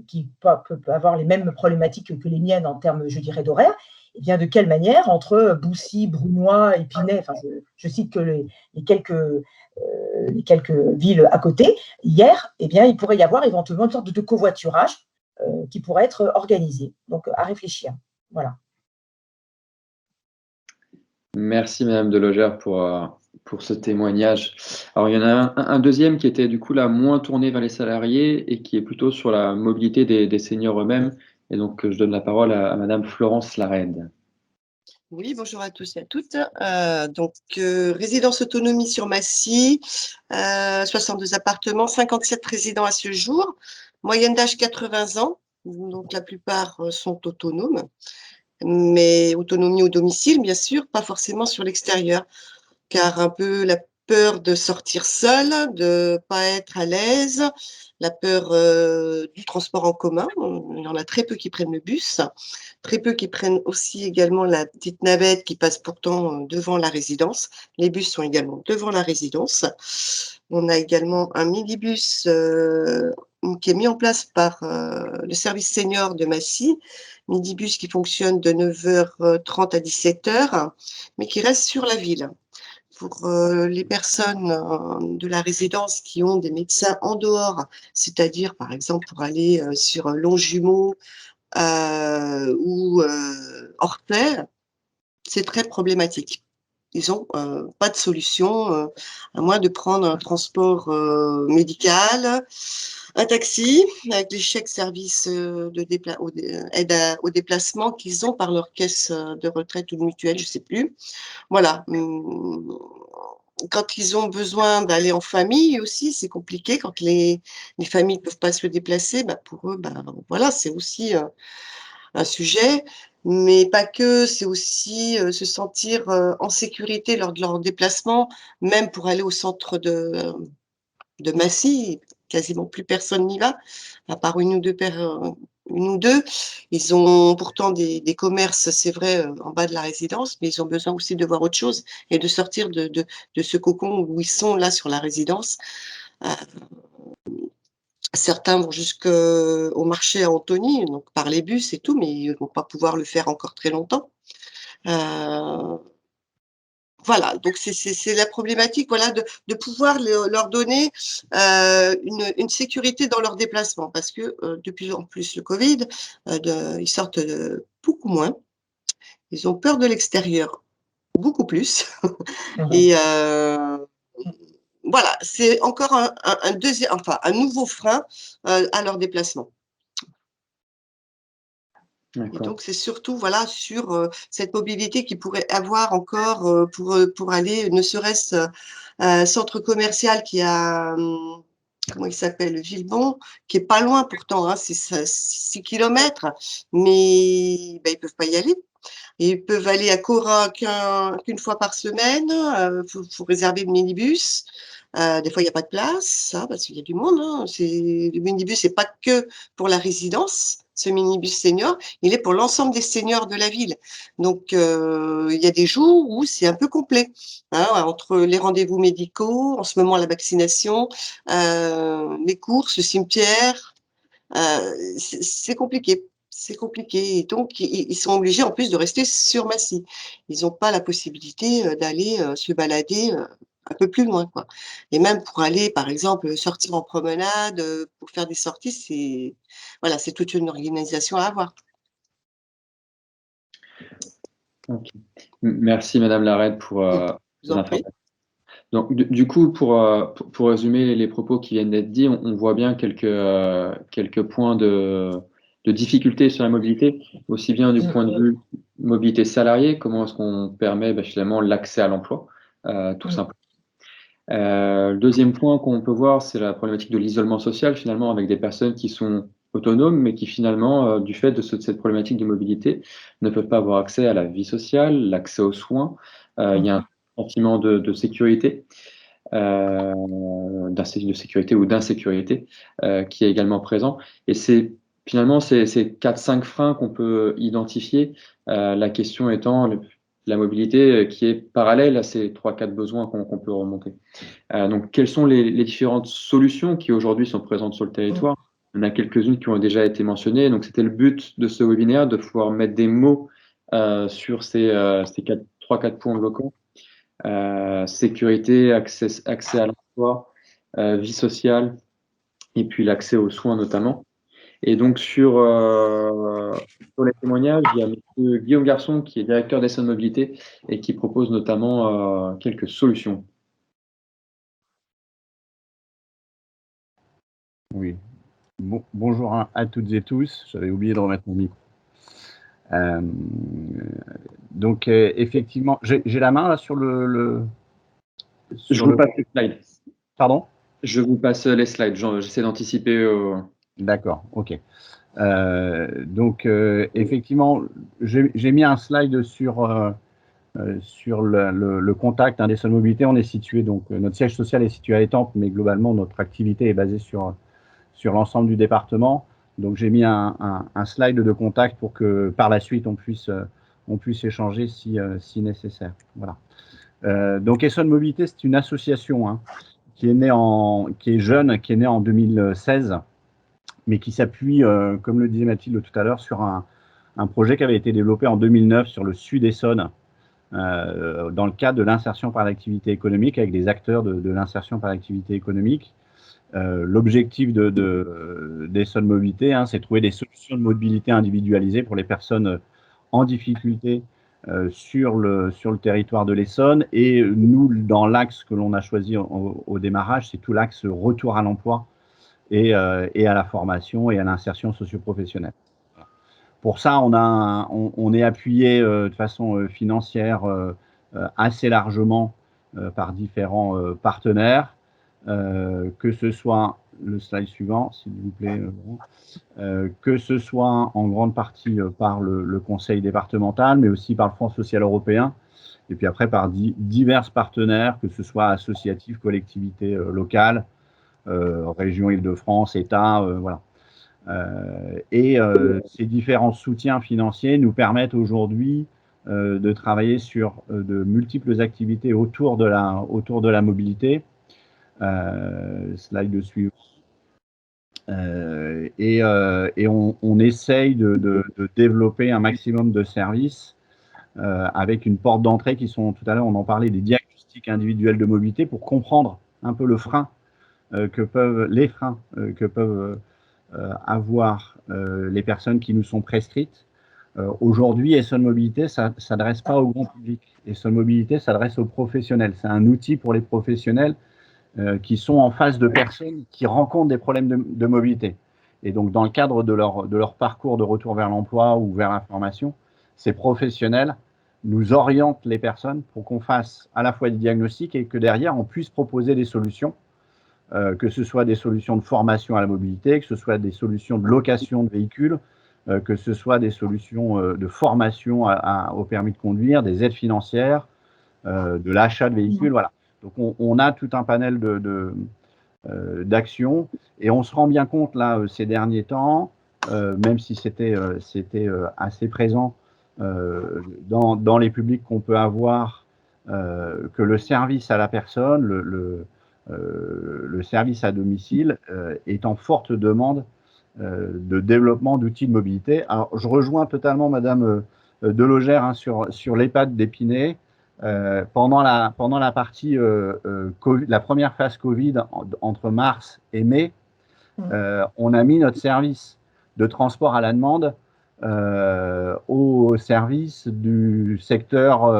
qui peuvent avoir les mêmes problématiques que les miennes en termes, je dirais, d'horaire, et bien de quelle manière, entre Boussy, Brunoy, Épinay, enfin je cite que les quelques villes à côté, hier, eh bien, il pourrait y avoir éventuellement une sorte de covoiturage qui pourrait être organisé. Donc, à réfléchir. Voilà. Merci, Madame Delogère, pour ce témoignage. Alors, il y en a un deuxième qui était du coup là moins tourné vers les salariés et qui est plutôt sur la mobilité des seniors eux-mêmes. Et donc, je donne la parole à Madame Florence Larède. Oui, bonjour à tous et à toutes. Résidence autonomie sur Massy, 62 appartements, 57 résidents à ce jour, moyenne d'âge 80 ans, donc la plupart sont autonomes, mais autonomie au domicile, bien sûr, pas forcément sur l'extérieur, car un peu la peur de sortir seul, de pas être à l'aise, la peur du transport en commun. Il y en a très peu qui prennent le bus, très peu qui prennent aussi également la petite navette qui passe pourtant devant la résidence. Les bus sont également devant la résidence. On a également un minibus qui est mis en place par le service senior de Massy, minibus qui fonctionne de 9h30 à 17h, mais qui reste sur la ville. Pour les personnes de la résidence qui ont des médecins en dehors, c'est-à-dire par exemple pour aller sur Longjumeau ou Orthez, c'est très problématique. Ils n'ont pas de solution, à moins de prendre un transport médical, un taxi, avec les chèques services aide au déplacement qu'ils ont par leur caisse de retraite ou de mutuelle, je ne sais plus. Voilà. Quand ils ont besoin d'aller en famille aussi, c'est compliqué. Quand les familles ne peuvent pas se déplacer, bah pour eux, bah, voilà, c'est aussi un sujet. Mais pas que, c'est aussi se sentir en sécurité lors de leur déplacement, même pour aller au centre de Massy. Quasiment plus personne n'y va, à part une ou deux. Ils ont pourtant des commerces, c'est vrai, en bas de la résidence, mais ils ont besoin aussi de voir autre chose et de sortir de ce cocon où ils sont là sur la résidence. Certains vont jusqu'au marché à Antony, donc par les bus et tout, mais ils ne vont pas pouvoir le faire encore très longtemps. Voilà, donc c'est la problématique, voilà, de pouvoir leur donner une sécurité dans leur déplacement, parce que de plus en plus le Covid, ils sortent beaucoup moins, ils ont peur de l'extérieur beaucoup plus, et voilà, c'est encore un nouveau frein à leur déplacement. Et donc, c'est surtout voilà, sur cette mobilité qu'ils pourraient avoir encore pour aller, ne serait-ce centre commercial qui a comment il s'appelle, Villebon, qui est pas loin pourtant, hein, c'est 6 kilomètres, mais ben, ils peuvent pas y aller. Ils peuvent aller à Cora qu'une fois par semaine. Faut réserver le minibus. Des fois, il n'y a pas de place, hein, parce qu'il y a du monde. Hein. Le minibus, c'est pas que pour la résidence. Ce minibus senior, il est pour l'ensemble des seniors de la ville. Donc, il y a des jours où c'est un peu complet, hein, entre les rendez-vous médicaux, en ce moment la vaccination, les courses, le cimetière. C'est compliqué. C'est compliqué. Et donc, ils sont obligés en plus de rester sur Massy. Ils n'ont pas la possibilité d'aller se balader un peu plus loin, quoi. Et même pour aller, par exemple, sortir en promenade, pour faire des sorties, c'est toute une organisation à avoir. Ok. Merci Madame Larrette pour Je ces vous en prie. informations. Donc, du coup, pour résumer les propos qui viennent d'être dits, on voit bien quelques points de difficulté sur la mobilité, aussi bien du point de vue mobilité salariée, comment est-ce qu'on permet finalement l'accès à l'emploi, tout simplement. Le deuxième point qu'on peut voir, c'est la problématique de l'isolement social, finalement, avec des personnes qui sont autonomes, mais qui finalement, du fait de cette problématique de mobilité, ne peuvent pas avoir accès à la vie sociale, l'accès aux soins. Il y a un sentiment de sécurité, de sécurité ou d'insécurité qui est également présent. Et c'est finalement ces 4-5 freins qu'on peut identifier, la question étant la mobilité qui est parallèle à ces 3-4 besoins qu'on peut remonter. Donc, quelles sont les différentes solutions qui aujourd'hui sont présentes sur le territoire? Il y en a quelques-unes qui ont déjà été mentionnées. Donc, c'était le but de ce webinaire, de pouvoir mettre des mots sur ces 3-4 points bloquants. Sécurité, accès à l'emploi, vie sociale, et puis l'accès aux soins notamment. Et donc, sur les témoignages, il y a M. Guillaume Garçon, qui est directeur d'Essonne Mobilité et qui propose notamment quelques solutions. Oui. Bonjour à toutes et tous. J'avais oublié de remettre mon micro. Donc, effectivement, j'ai la main là sur le Je vous passe les slides. Pardon? Je vous passe les slides. J'essaie d'anticiper. D'accord, ok. Donc, effectivement, j'ai mis un slide sur le contact d'Essonne Mobilité. On est situé, donc, notre siège social est situé à Étampes, mais globalement, notre activité est basée sur l'ensemble du département. Donc, j'ai mis un slide de contact pour que par la suite, on puisse échanger si nécessaire. Voilà. Donc, Essonne Mobilité, c'est une association hein, qui est jeune, qui est née en 2016, mais qui s'appuie, comme le disait Mathilde tout à l'heure, sur un projet qui avait été développé en 2009 sur le sud Essonne, dans le cadre de l'insertion par l'activité économique, avec des acteurs de l'insertion par l'activité économique. L'objectif d'Essonne Mobilité, hein, c'est de trouver des solutions de mobilité individualisées pour les personnes en difficulté sur le territoire de l'Essonne. Et nous, dans l'axe que l'on a choisi au démarrage, c'est tout l'axe retour à l'emploi et à la formation et à l'insertion socio-professionnelle. Pour ça, on est appuyé de façon financière assez largement par différents partenaires. Que ce soit le slide suivant, s'il vous plaît, que ce soit en grande partie par le conseil départemental, mais aussi par le Fonds social européen, et puis après par divers partenaires, que ce soit associatifs, collectivités locales, région Île-de-France, État, voilà. Ces différents soutiens financiers nous permettent aujourd'hui de travailler sur de multiples activités autour de la mobilité. Slide suivant. On essaye de développer un maximum de services avec une porte d'entrée qui sont, tout à l'heure on en parlait, des diagnostics individuels de mobilité pour comprendre un peu les freins que peuvent avoir les personnes qui nous sont prescrites. Aujourd'hui, Essonne Mobilité, ça ne s'adresse pas au grand public. Essonne Mobilité s'adresse aux professionnels. C'est un outil pour les professionnels qui sont en face de personnes qui rencontrent des problèmes de mobilité. Et donc, dans le cadre de leur parcours de retour vers l'emploi ou vers la formation, ces professionnels nous orientent les personnes pour qu'on fasse à la fois des diagnostics et que derrière, on puisse proposer des solutions que ce soit des solutions de formation à la mobilité, que ce soit des solutions de location de véhicules, que ce soit des solutions de formation au permis de conduire, des aides financières, de l'achat de véhicules, voilà. Donc on a tout un panel d'actions et on se rend bien compte là ces derniers temps, même si c'était assez présent dans les publics qu'on peut avoir, que le service à la personne, le service à domicile est en forte demande de développement d'outils de mobilité. Alors, je rejoins totalement Madame Delogère hein, sur l'EHPAD d'Épinay. Pendant la partie COVID, la première phase Covid entre mars et mai, on a mis notre service de transport à la demande au service du secteur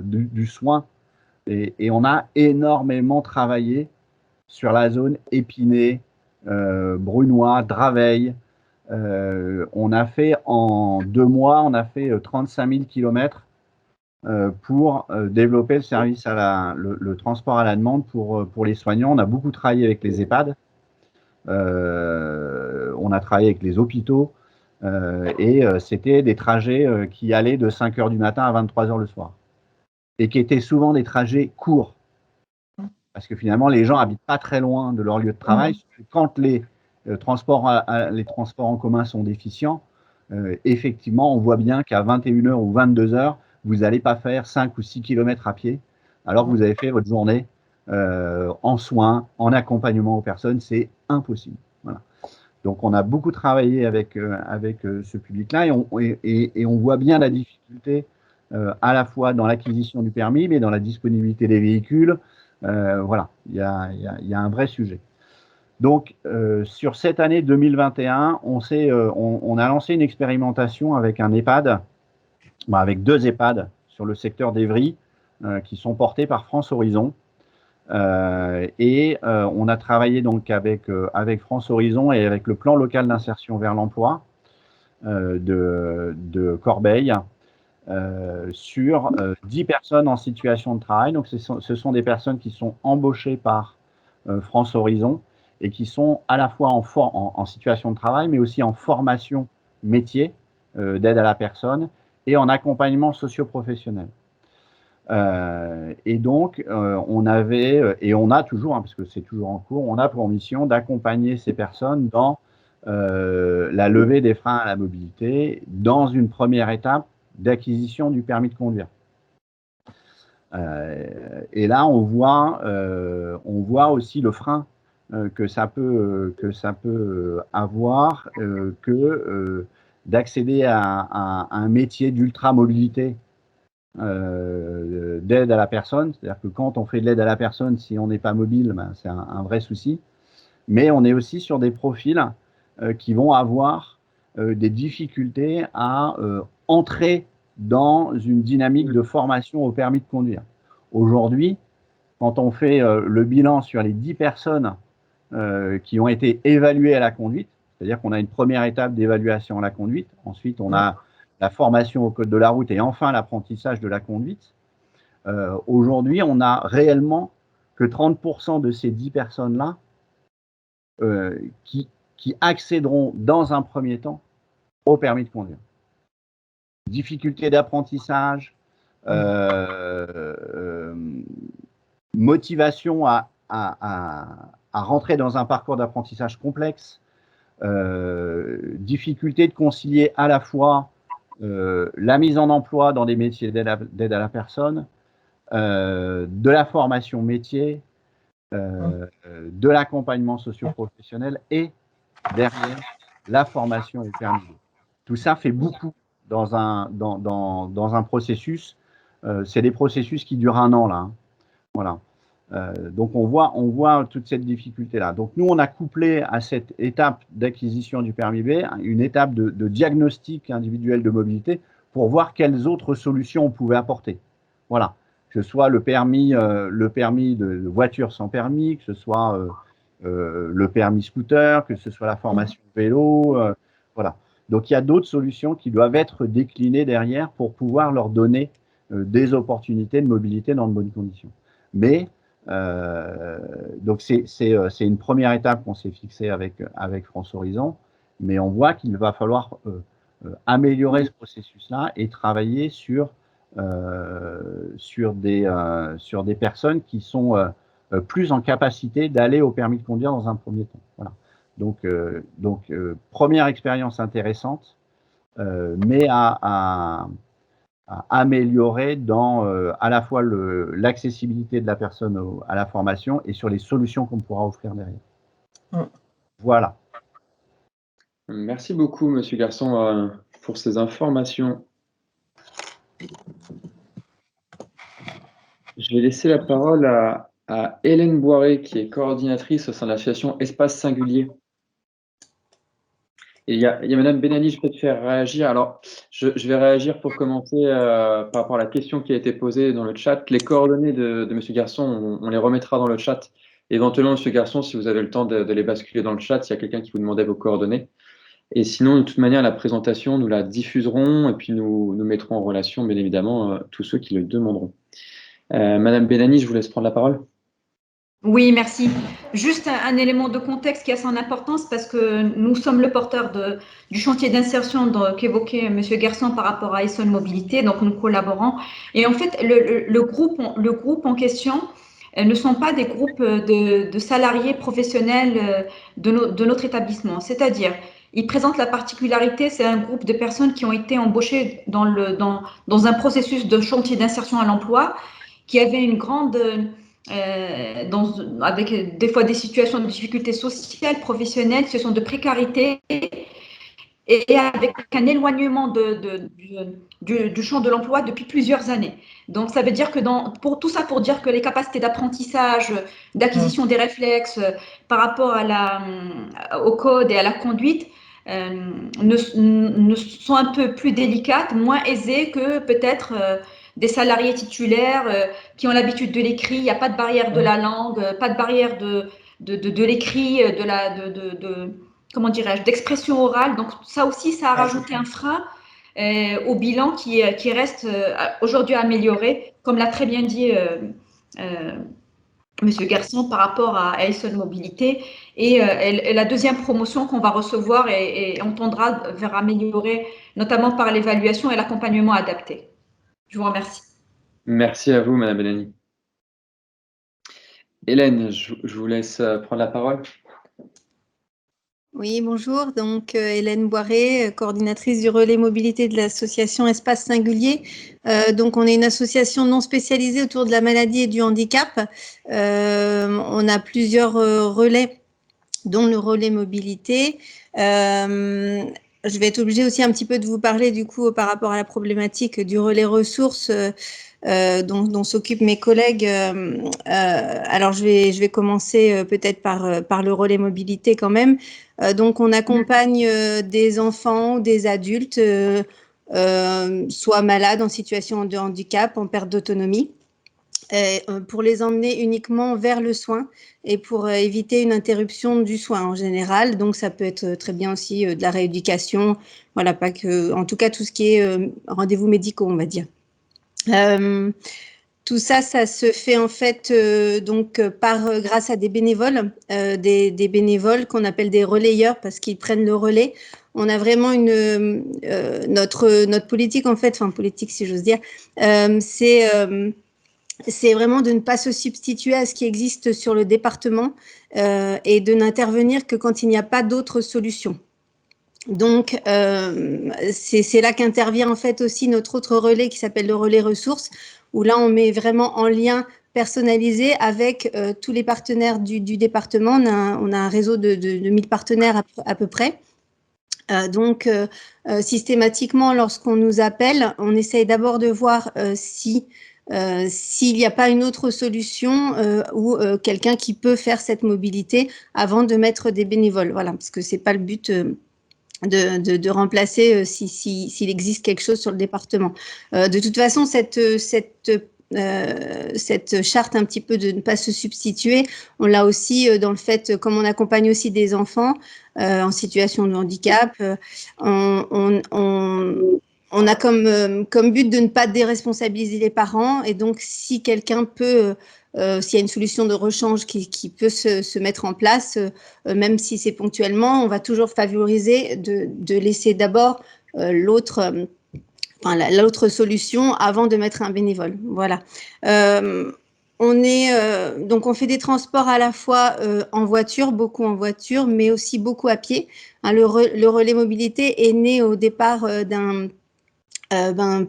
du soin et on a énormément travaillé sur la zone Épinay, Brunois, Draveil. On a fait en 2 mois, on a fait 35 000 kilomètres pour développer le service le transport à la demande pour les soignants. On a beaucoup travaillé avec les EHPAD, on a travaillé avec les hôpitaux et c'était des trajets qui allaient de 5 h du matin à 23 h le soir et qui étaient souvent des trajets courts parce que finalement les gens habitent pas très loin de leur lieu de travail. Quand les transports en commun sont déficients, effectivement on voit bien qu'à 21 h ou 22 h vous n'allez pas faire 5 ou 6 kilomètres à pied, alors que vous avez fait votre journée en soins, en accompagnement aux personnes, c'est impossible. Voilà. Donc, on a beaucoup travaillé avec ce public-là et on voit bien la difficulté à la fois dans l'acquisition du permis, mais dans la disponibilité des véhicules. Voilà, il y a un vrai sujet. Donc, sur cette année 2021, on a lancé une expérimentation avec un EHPAD, avec 2 EHPAD sur le secteur d'Évry qui sont portés par France Horizon. On a travaillé donc avec France Horizon et avec le plan local d'insertion vers l'emploi de Corbeil sur 10 personnes en situation de travail. Donc, ce sont des personnes qui sont embauchées par France Horizon et qui sont à la fois en situation de travail, mais aussi en formation métier d'aide à la personne et en accompagnement socio-professionnel. Et donc, on avait, et on a toujours, hein, parce que c'est toujours en cours, on a pour mission d'accompagner ces personnes dans la levée des freins à la mobilité, dans une première étape d'acquisition du permis de conduire. Et là, on voit aussi le frein que ça peut avoir, d'accéder à un métier d'ultra-mobilité d'aide à la personne. C'est-à-dire que quand on fait de l'aide à la personne, si on n'est pas mobile, ben, c'est un vrai souci. Mais on est aussi sur des profils qui vont avoir des difficultés à entrer dans une dynamique de formation au permis de conduire. Aujourd'hui, quand on fait le bilan sur les 10 personnes qui ont été évaluées à la conduite, c'est-à-dire qu'on a une première étape d'évaluation à la conduite, ensuite on a la formation au code de la route et enfin l'apprentissage de la conduite. Aujourd'hui, on n'a réellement que 30% de ces 10 personnes-là qui accéderont dans un premier temps au permis de conduire. Difficulté d'apprentissage, motivation à rentrer dans un parcours d'apprentissage complexe, difficulté de concilier à la fois la mise en emploi dans des métiers d'aide à la personne, de la formation métier, de l'accompagnement socio-professionnel et derrière la formation au permis. Tout ça fait beaucoup dans un processus. C'est des processus qui durent 1 an là. Hein. Voilà. Donc on voit toute cette difficulté-là. Donc nous, on a couplé à cette étape d'acquisition du permis B une étape de diagnostic individuel de mobilité pour voir quelles autres solutions on pouvait apporter. Voilà, que ce soit le permis de voiture sans permis, que ce soit le permis scooter, que ce soit la formation vélo, voilà. Donc il y a d'autres solutions qui doivent être déclinées derrière pour pouvoir leur donner des opportunités de mobilité dans de bonnes conditions. Mais Donc c'est une première étape qu'on s'est fixée avec France Horizon, mais on voit qu'il va falloir améliorer ce processus-là et travailler sur des personnes qui sont plus en capacité d'aller au permis de conduire dans un premier temps. Voilà. Donc première expérience intéressante, mais à améliorer dans à la fois l'accessibilité de la personne à la formation et sur les solutions qu'on pourra offrir derrière. Voilà. Merci beaucoup, Monsieur Garçon, pour ces informations. Je vais laisser la parole à Hélène Boiré, qui est coordinatrice au sein de l'association Espace Singulier. Et il y a Madame Benani, je peux te faire réagir. Alors, je vais réagir pour commencer par rapport à la question qui a été posée dans le chat. Les coordonnées de Monsieur Garçon, on les remettra dans le chat. Éventuellement, Monsieur Garçon, si vous avez le temps de les basculer dans le chat, s'il y a quelqu'un qui vous demandait vos coordonnées. Et sinon, de toute manière, la présentation, nous la diffuserons et puis nous mettrons en relation, bien évidemment, tous ceux qui le demanderont. Madame Benani, je vous laisse prendre la parole. Oui, merci. Juste un élément de contexte qui a son importance parce que nous sommes le porteur du chantier d'insertion qu'évoquait M. Garçon par rapport à Essonne Mobilité, donc nous collaborons. Et en fait, le groupe en question ne sont pas des groupes de salariés professionnels de notre établissement. C'est-à-dire, ils présentent la particularité, c'est un groupe de personnes qui ont été embauchées dans un processus de chantier d'insertion à l'emploi qui avait une grande... avec des fois des situations de difficultés sociales, professionnelles, situation de précarité et avec un éloignement du champ de l'emploi depuis plusieurs années. Donc, ça veut dire que tout ça pour dire que les capacités d'apprentissage, d'acquisition des réflexes par rapport au code et à la conduite ne sont un peu plus délicates, moins aisées que peut-être des salariés titulaires qui ont l'habitude de l'écrit. Il n'y a pas de barrière de la langue, pas de barrière de l'écrit, comment dirais-je, d'expression orale. Donc ça aussi, ça a rajouté un frein au bilan qui reste aujourd'hui amélioré, comme l'a très bien dit Monsieur Garçon par rapport à Essonne Mobilité. Et la deuxième promotion qu'on va recevoir et on tendra vers améliorer, notamment par l'évaluation et l'accompagnement adapté. Je vous remercie. Merci à vous, Madame Benani. Hélène, je vous laisse prendre la parole. Oui, bonjour. Donc, Hélène Boiré, coordinatrice du relais mobilité de l'association Espace Singulier. Donc, on est une association non spécialisée autour de la maladie et du handicap. On a plusieurs relais, dont le relais mobilité. Je vais être obligée aussi un petit peu de vous parler du coup par rapport à la problématique du relais ressources dont s'occupent mes collègues. Alors, je vais commencer peut-être par le relais mobilité quand même. Donc, on accompagne des enfants ou des adultes, soit malades en situation de handicap, en perte d'autonomie, pour les emmener uniquement vers le soin et pour éviter une interruption du soin en général. Donc, ça peut être très bien aussi de la rééducation, voilà, pas que, en tout cas, tout ce qui est rendez-vous médicaux, on va dire. Tout ça, ça se fait en fait grâce à des bénévoles, des bénévoles qu'on appelle des relayeurs parce qu'ils prennent le relais. On a vraiment notre politique en fait, enfin politique si j'ose dire, c'est vraiment de ne pas se substituer à ce qui existe sur le département et de n'intervenir que quand il n'y a pas d'autre solution. Donc, c'est là qu'intervient en fait aussi notre autre relais qui s'appelle le relais ressources, où là, on met vraiment en lien personnalisé avec tous les partenaires du département. On a un réseau de 1000 partenaires à peu près. Donc, systématiquement, lorsqu'on nous appelle, on essaye d'abord de voir s'il n'y a pas une autre solution ou quelqu'un qui peut faire cette mobilité avant de mettre des bénévoles. Voilà, parce que c'est pas le but de remplacer s'il existe quelque chose sur le département. De toute façon, cette charte un petit peu de ne pas se substituer, on l'a aussi dans le fait, comme on accompagne aussi des enfants en situation de handicap, on a comme but de ne pas déresponsabiliser les parents et donc si quelqu'un peut s'il y a une solution de rechange qui peut se mettre en place, même si c'est ponctuellement, on va toujours favoriser de laisser d'abord l'autre solution avant de mettre un bénévole. Voilà. Donc on fait des transports à la fois en voiture, beaucoup en voiture, mais aussi beaucoup à pied. Hein, le relais mobilité est né au départ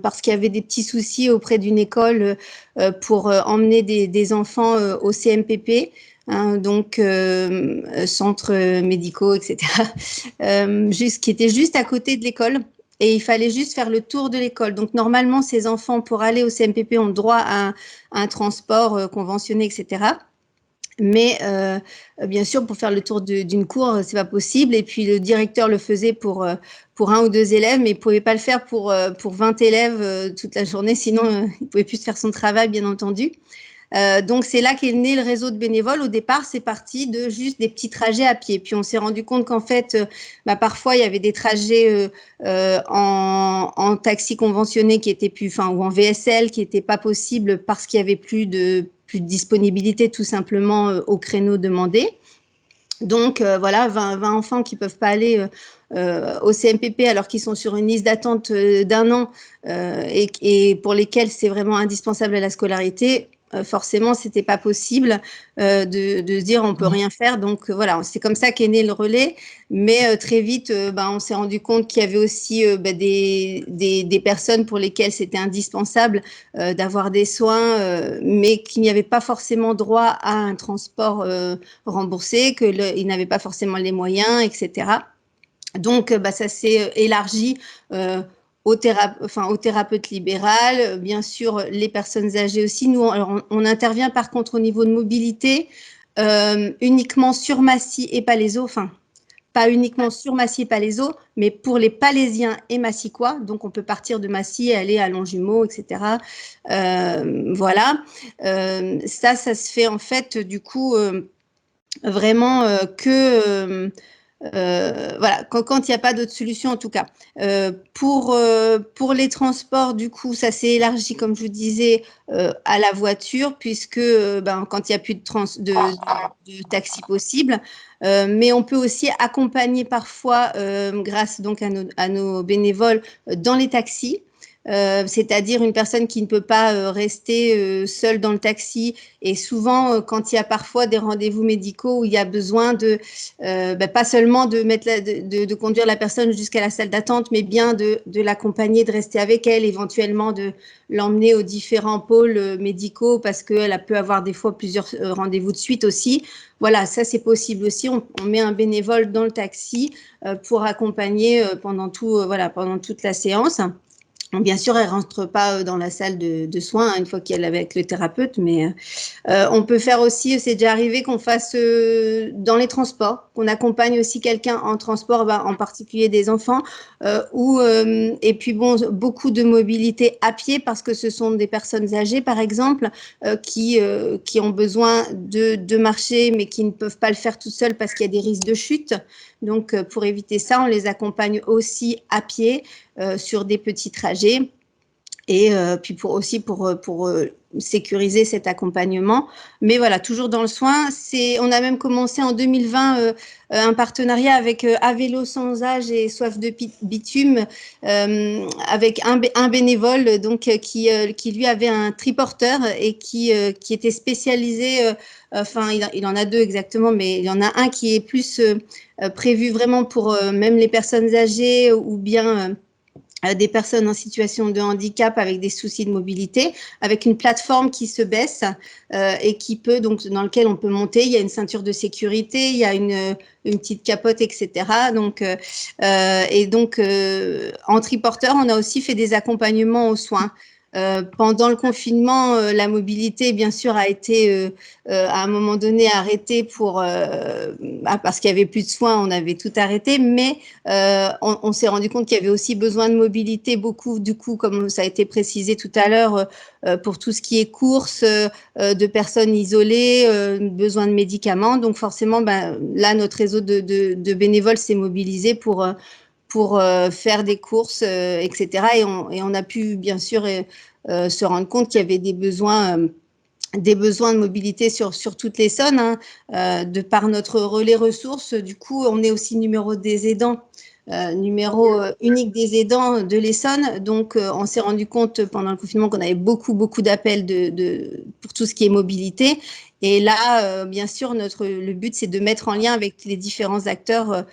parce qu'il y avait des petits soucis auprès d'une école pour emmener des enfants au CMPP, hein, donc centres médicaux, etc., qui était juste à côté de l'école. Et il fallait juste faire le tour de l'école. Donc, normalement, ces enfants, pour aller au CMPP, ont droit à un transport conventionné, etc. Mais bien sûr, pour faire le tour d'une cour, c'est pas possible. Et puis, le directeur le faisait pour 1 ou 2 élèves, mais il pouvait pas le faire pour 20 élèves toute la journée. Sinon, il pouvait plus faire son travail, bien entendu. Donc, c'est là qu'est né le réseau de bénévoles. Au départ, c'est parti de juste des petits trajets à pied. Puis, on s'est rendu compte qu'en fait, parfois, il y avait des trajets en taxi conventionné qui étaient ou en VSL qui n'étaient pas possibles parce qu'il y avait plus de disponibilité tout simplement au créneau demandé. Donc, voilà, 20 enfants qui ne peuvent pas aller au CMPP alors qu'ils sont sur une liste d'attente d'1 an et pour lesquels c'est vraiment indispensable à la scolarité. Forcément, c'était pas possible de se dire on peut rien faire. Donc voilà, c'est comme ça qu'est né le relais. Mais très vite, on s'est rendu compte qu'il y avait aussi des personnes pour lesquelles c'était indispensable d'avoir des soins, mais qu'il n'y avait pas forcément droit à un transport remboursé, qu'ils n'avaient pas forcément les moyens, etc. Donc, ça s'est élargi aux thérapeutes libérales, bien sûr, les personnes âgées aussi. Nous, on intervient par contre au niveau de mobilité uniquement sur Massy et Palaiseau, pas uniquement sur Massy et Palaiseau, mais pour les Palaisiens et Massicois. Donc, on peut partir de Massy et aller à Longjumeau, etc. Voilà. Ça se fait en fait, du coup, vraiment que... voilà, quand il n'y a pas d'autre solution en tout cas. Pour les transports, du coup, ça s'est élargi, comme je vous disais, à la voiture, puisque quand il n'y a plus de taxi possible. Mais on peut aussi accompagner parfois, grâce donc à nos bénévoles, dans les taxis. C'est-à-dire une personne qui ne peut pas rester seule dans le taxi. Et souvent, quand il y a parfois des rendez-vous médicaux où il y a besoin pas seulement de conduire la personne jusqu'à la salle d'attente, mais bien de l'accompagner, de rester avec elle, éventuellement de l'emmener aux différents pôles médicaux parce qu'elle peut avoir des fois plusieurs rendez-vous de suite aussi. Voilà, ça c'est possible aussi. On met un bénévole dans le taxi pour accompagner pendant toute la séance. Bien sûr, elle ne rentre pas dans la salle de soins une fois qu'elle est avec le thérapeute, mais on peut faire aussi, c'est déjà arrivé qu'on fasse dans les transports, qu'on accompagne aussi quelqu'un en transport, en particulier des enfants, et puis beaucoup de mobilité à pied parce que ce sont des personnes âgées, par exemple, qui ont besoin de marcher, mais qui ne peuvent pas le faire tout seules parce qu'il y a des risques de chute. Donc, pour éviter ça, on les accompagne aussi à pied sur des petits trajets. Et puis pour sécuriser cet accompagnement. Mais voilà, toujours dans le soin. On a même commencé en 2020 un partenariat avec À Vélo Sans Âge et Soif de Bitume avec un bénévole donc, qui lui avait un triporteur et qui était spécialisé, il en a 2 exactement, mais il y en a un qui est plus prévu vraiment pour même les personnes âgées ou bien des personnes en situation de handicap avec des soucis de mobilité, avec une plateforme qui se baisse et qui peut donc dans lequel on peut monter. Il y a une ceinture de sécurité, il y a une petite capote, etc. Donc en triporteur, on a aussi fait des accompagnements aux soins. Pendant le confinement, la mobilité, bien sûr, a été à un moment donné arrêtée parce qu'il n'y avait plus de soins, on avait tout arrêté, mais on s'est rendu compte qu'il y avait aussi besoin de mobilité, beaucoup, du coup, comme ça a été précisé tout à l'heure, pour tout ce qui est courses de personnes isolées, besoin de médicaments. Donc forcément, là, notre réseau de bénévoles s'est mobilisé pour faire des courses, etc. Et on a pu, bien sûr, se rendre compte qu'il y avait des besoins des besoins de mobilité sur toute l'Essonne, hein, de par notre relais ressources. Du coup, on est aussi numéro des aidants, numéro unique des aidants de l'Essonne. Donc, on s'est rendu compte pendant le confinement qu'on avait beaucoup d'appels pour tout ce qui est mobilité. Et là, bien sûr, le but, c'est de mettre en lien avec les différents acteurs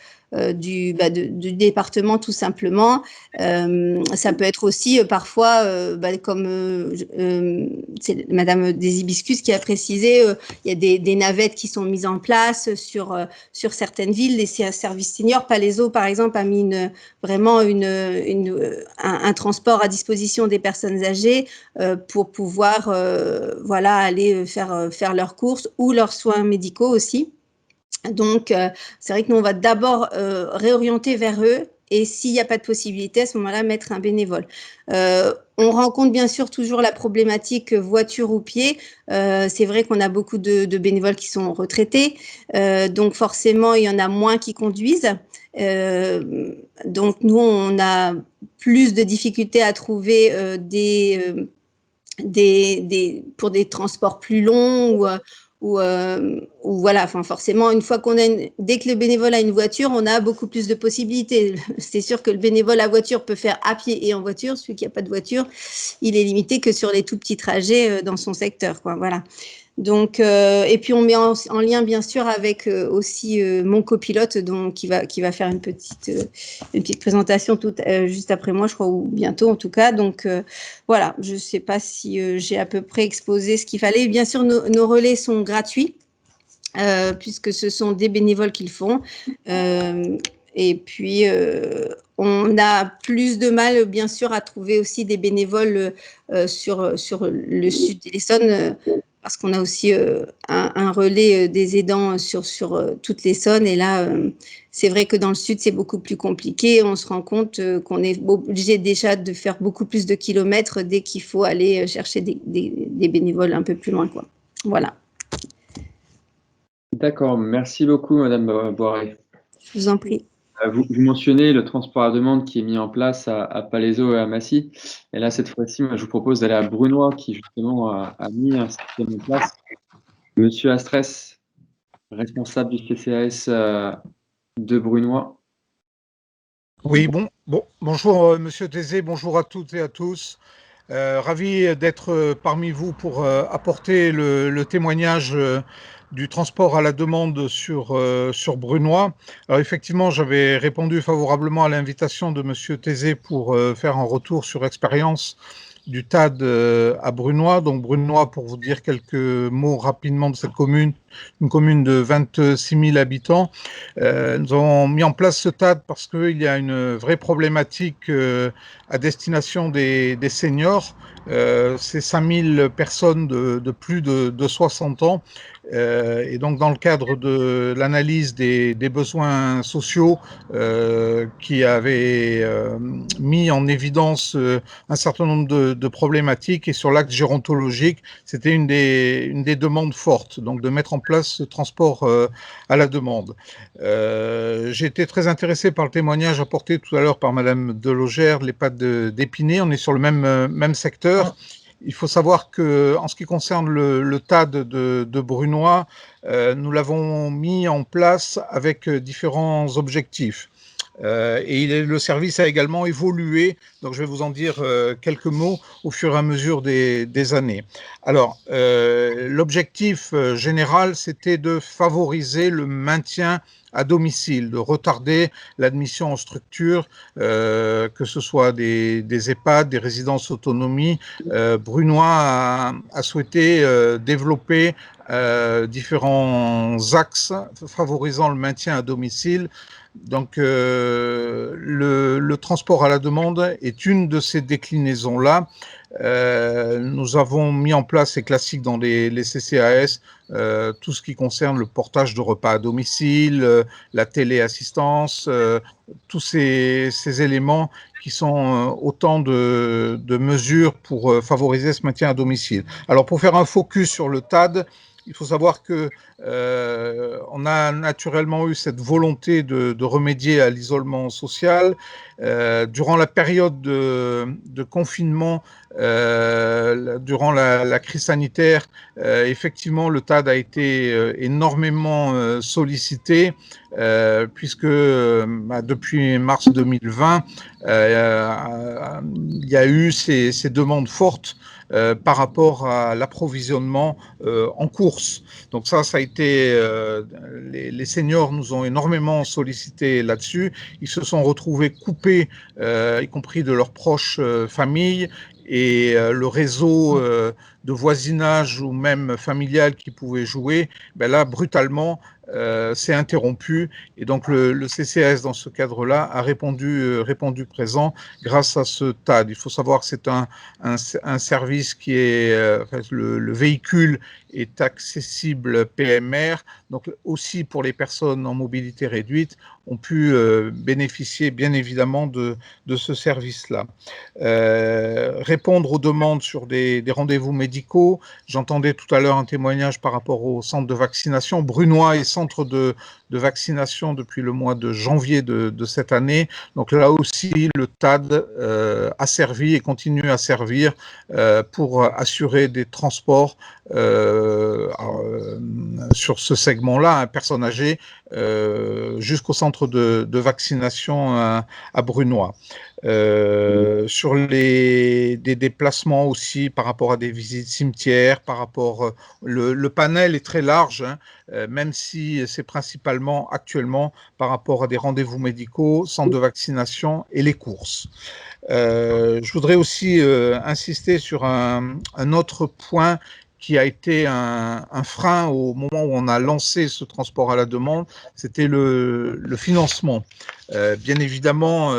du département, tout simplement. Ça peut être aussi parfois, comme c'est Madame Deshibiscus qui a précisé, il y a des navettes qui sont mises en place sur certaines villes. Les services seniors, Palaiseau, par exemple, a mis vraiment un transport à disposition des personnes âgées pour pouvoir aller faire leurs courses ou leurs soins médicaux aussi. Donc, c'est vrai que nous, on va d'abord réorienter vers eux et s'il n'y a pas de possibilité, à ce moment-là, mettre un bénévole. On rencontre bien sûr toujours la problématique voiture ou pied. C'est vrai qu'on a beaucoup de bénévoles qui sont retraités, donc forcément, il y en a moins qui conduisent. Donc, nous, on a plus de difficultés à trouver pour des transports plus longs ou voilà, enfin forcément, une fois dès que le bénévole a une voiture, on a beaucoup plus de possibilités. C'est sûr que le bénévole à voiture peut faire à pied et en voiture. Celui qui n'a pas de voiture, il est limité que sur les tout petits trajets dans son secteur, quoi. Voilà. Donc, et puis on met en lien bien sûr avec aussi mon copilote, donc qui va faire une petite présentation juste après moi, je crois, ou bientôt en tout cas. Donc voilà, je ne sais pas si j'ai à peu près exposé ce qu'il fallait. Bien sûr, nos relais sont gratuits puisque ce sont des bénévoles qui le font. Et puis on a plus de mal, bien sûr, à trouver aussi des bénévoles sur le sud de l'Essonne. Parce qu'on a aussi un relais des aidants sur toute l'Essonne. Et là, c'est vrai que dans le sud, c'est beaucoup plus compliqué. On se rend compte qu'on est obligé déjà de faire beaucoup plus de kilomètres dès qu'il faut aller chercher des bénévoles un peu plus loin, quoi. Voilà. D'accord, merci beaucoup, Madame Boiré. Je vous en prie. Vous mentionnez le transport à demande qui est mis en place à Palaiseau et à Massy. Et là, cette fois-ci, moi, je vous propose d'aller à Brunois, qui justement a mis un système en place. Monsieur Astrès, responsable du CCAS de Brunois. Oui, bonjour Monsieur Thésée, bonjour à toutes et à tous. Ravi d'être parmi vous pour apporter le témoignage du transport à la demande sur Brunois. Alors effectivement, j'avais répondu favorablement à l'invitation de Monsieur Thésée pour faire un retour sur expérience du TAD à Brunois. Donc Brunois, pour vous dire quelques mots rapidement de cette commune, une commune de 26 000 habitants. Nous avons mis en place ce TAD parce qu'il y a une vraie problématique à destination des seniors. C'est 5000 personnes de plus de 60 ans. Et donc, dans le cadre de l'analyse des besoins sociaux qui avait mis en évidence un certain nombre de problématiques, et sur l'acte gérontologique, c'était une des demandes fortes, donc de mettre en place ce transport à la demande. J'ai été très intéressé par le témoignage apporté tout à l'heure par Madame Delogère, l'EHPAD d'Épinay. On est sur le même secteur. Il faut savoir que, en ce qui concerne le TAD de Brunois, nous l'avons mis en place avec différents objectifs. Et le service a également évolué, donc je vais vous en dire quelques mots au fur et à mesure des années. Alors, l'objectif général, c'était de favoriser le maintien à domicile, de retarder l'admission en structure, que ce soit des EHPAD, des résidences autonomie. Brunois a souhaité développer différents axes favorisant le maintien à domicile. Donc, le transport à la demande est une de ces déclinaisons-là. Nous avons mis en place, c'est classique dans les CCAS, tout ce qui concerne le portage de repas à domicile, la téléassistance, tous ces éléments qui sont autant de mesures pour favoriser ce maintien à domicile. Alors, pour faire un focus sur le TAD, Il faut savoir que on a naturellement eu cette volonté de remédier à l'isolement social. Durant la période de confinement, durant la crise sanitaire, effectivement, le TAD a été énormément sollicité, puisque depuis mars 2020, il y a eu ces demandes fortes par rapport à l'approvisionnement en course. Donc ça a été, les seniors nous ont énormément sollicité là-dessus. Ils se sont retrouvés coupés, y compris de leurs proches familles, et le réseau de voisinage ou même familial qui pouvait jouer, là, brutalement, s'est interrompu. Et donc, le CCAS, dans ce cadre-là, a répondu présent grâce à ce TAD. Il faut savoir que c'est un service qui est, le véhicule est accessible PMR, donc aussi pour les personnes en mobilité réduite ont pu bénéficier bien évidemment de ce service-là. Répondre aux demandes sur des rendez-vous médicaux. J'entendais tout à l'heure un témoignage par rapport au centre de vaccination. Brunois est centre de vaccination depuis le mois de janvier de cette année. Donc là aussi, le TAD a servi et continue à servir pour assurer des transports sur ce segment-là, personnes âgées, jusqu'au centre de vaccination à Brunois. Sur des déplacements aussi par rapport à des visites cimetières, par rapport, le panel est très large, même si c'est principalement actuellement par rapport à des rendez-vous médicaux, centres de vaccination et les courses. Je voudrais aussi insister sur un autre point qui a été un frein au moment où on a lancé ce transport à la demande, c'était le financement. Bien évidemment,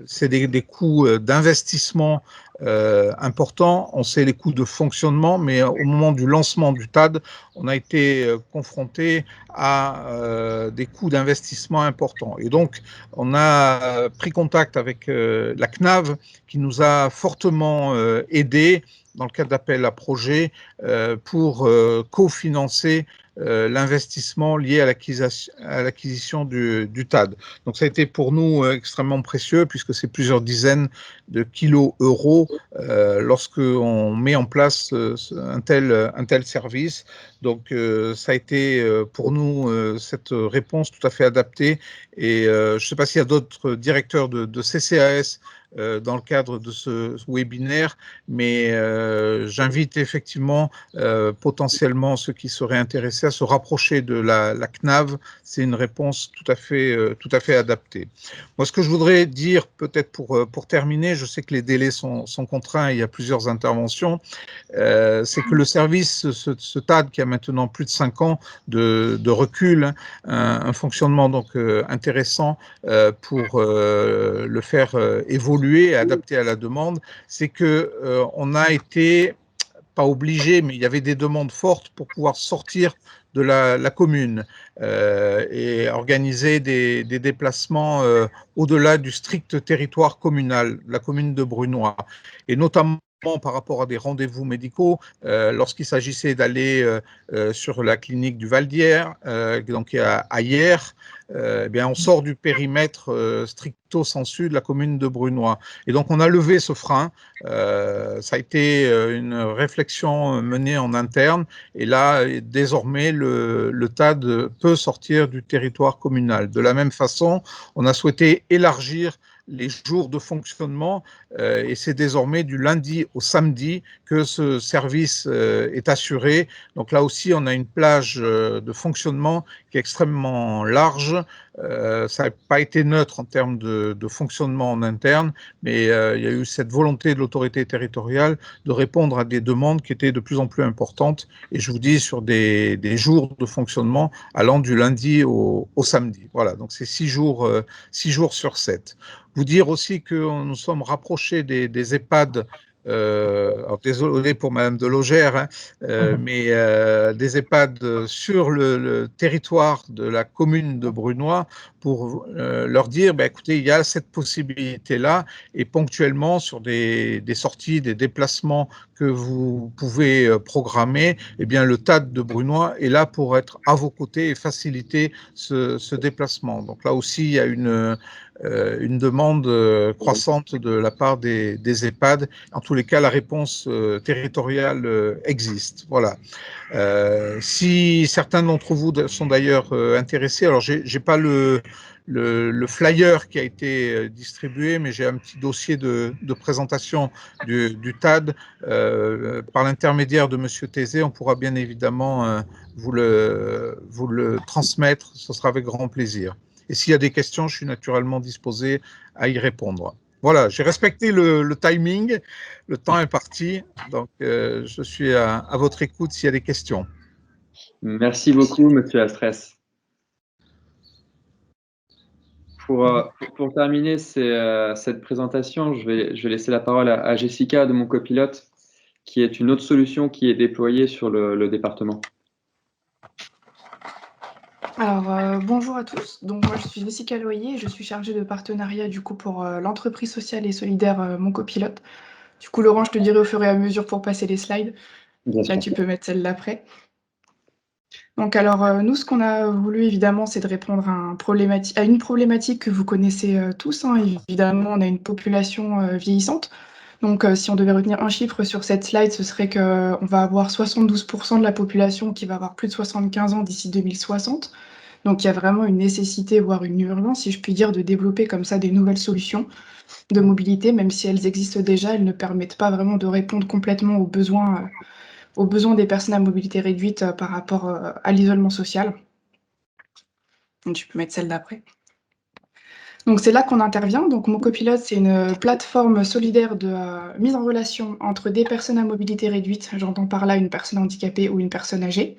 c'est des coûts d'investissement importants. On sait les coûts de fonctionnement, mais au moment du lancement du TAD, on a été confronté à des coûts d'investissement importants. Et donc, on a pris contact avec la CNAV qui nous a fortement aidés dans le cadre d'appel à projet pour cofinancer l'investissement lié à l'acquisition du TAD. Donc ça a été pour nous extrêmement précieux puisque c'est plusieurs dizaines de kilos euros lorsque on met en place un tel service. Donc ça a été pour nous cette réponse tout à fait adaptée. Et je ne sais pas s'il y a d'autres directeurs de CCAS dans le cadre de ce webinaire, mais j'invite effectivement potentiellement ceux qui seraient intéressés à se rapprocher de la CNAV. C'est une réponse tout à fait adaptée. Moi, ce que je voudrais dire, peut-être pour terminer, je sais que les délais sont contraints, il y a plusieurs interventions, c'est que le service, ce TAD qui a maintenant plus de 5 ans de recul, un fonctionnement donc intéressant pour le faire évoluer et adapter à la demande, c'est que on a été pas obligé, mais il y avait des demandes fortes pour pouvoir sortir de la commune et organiser des déplacements au-delà du strict territoire communal, la commune de Brunois, et notamment par rapport à des rendez-vous médicaux, lorsqu'il s'agissait d'aller sur la clinique du Val-d'Hier, donc à Hyères, eh bien, on sort du périmètre stricto sensu de la commune de Brunois. Et donc, on a levé ce frein. Ça a été une réflexion menée en interne. Et là, désormais, le TAD peut sortir du territoire communal. De la même façon, on a souhaité élargir les jours de fonctionnement et c'est désormais du lundi au samedi que ce service est assuré. Donc là aussi, on a une plage de fonctionnement qui est extrêmement large. Ça n'a pas été neutre en termes de fonctionnement en interne, mais il y a eu cette volonté de l'autorité territoriale de répondre à des demandes qui étaient de plus en plus importantes. Et je vous dis, sur des jours de fonctionnement allant du lundi au samedi. Voilà, donc c'est 6 jours sur 7. Vous dire aussi que nous sommes rapprochés des EHPAD. Alors désolé pour Madame de Logère, mais des EHPAD sur le territoire de la commune de Brunois pour leur dire, écoutez, il y a cette possibilité-là et ponctuellement sur des sorties, des déplacements que vous pouvez programmer, eh bien, le TAD de Brunoy est là pour être à vos côtés et faciliter ce déplacement. Donc là aussi, il y a une demande croissante de la part des EHPAD. En tous les cas, la réponse territoriale existe. Voilà. Si certains d'entre vous sont d'ailleurs intéressés, alors j'ai pas le flyer qui a été distribué, mais j'ai un petit dossier de présentation du TAD par l'intermédiaire de Monsieur Thésée. On pourra bien évidemment vous le transmettre. Ce sera avec grand plaisir. Et s'il y a des questions, je suis naturellement disposé à y répondre. Voilà, j'ai respecté le timing. Le temps est parti. Donc, je suis à votre écoute s'il y a des questions. Merci beaucoup, Monsieur Astrès. Pour terminer cette présentation, je vais laisser la parole à Jessica de mon copilote, qui est une autre solution qui est déployée sur le département. Alors, bonjour à tous. Donc, moi, je suis Jessica Loyer et je suis chargée de partenariat du coup pour l'entreprise sociale et solidaire Mon Copilote. Du coup, Laurent, je te dirai au fur et à mesure pour passer les slides. Bien Là, sûr. tu peux mettre celle d'après. Donc, alors, nous, ce qu'on a voulu, évidemment, c'est de répondre à une problématique que vous connaissez tous, hein. Évidemment, on a une population vieillissante. Donc, si on devait retenir un chiffre sur cette slide, ce serait qu'on va avoir 72% de la population qui va avoir plus de 75 ans d'ici 2060. Donc, il y a vraiment une nécessité, voire une urgence, si je puis dire, de développer comme ça des nouvelles solutions de mobilité, même si elles existent déjà, elles ne permettent pas vraiment de répondre complètement aux besoins des personnes à mobilité réduite par rapport à l'isolement social. Donc, tu peux mettre celle d'après. Donc, c'est là qu'on intervient. Donc, Mon Copilote, c'est une plateforme solidaire de mise en relation entre des personnes à mobilité réduite, j'entends par là une personne handicapée ou une personne âgée,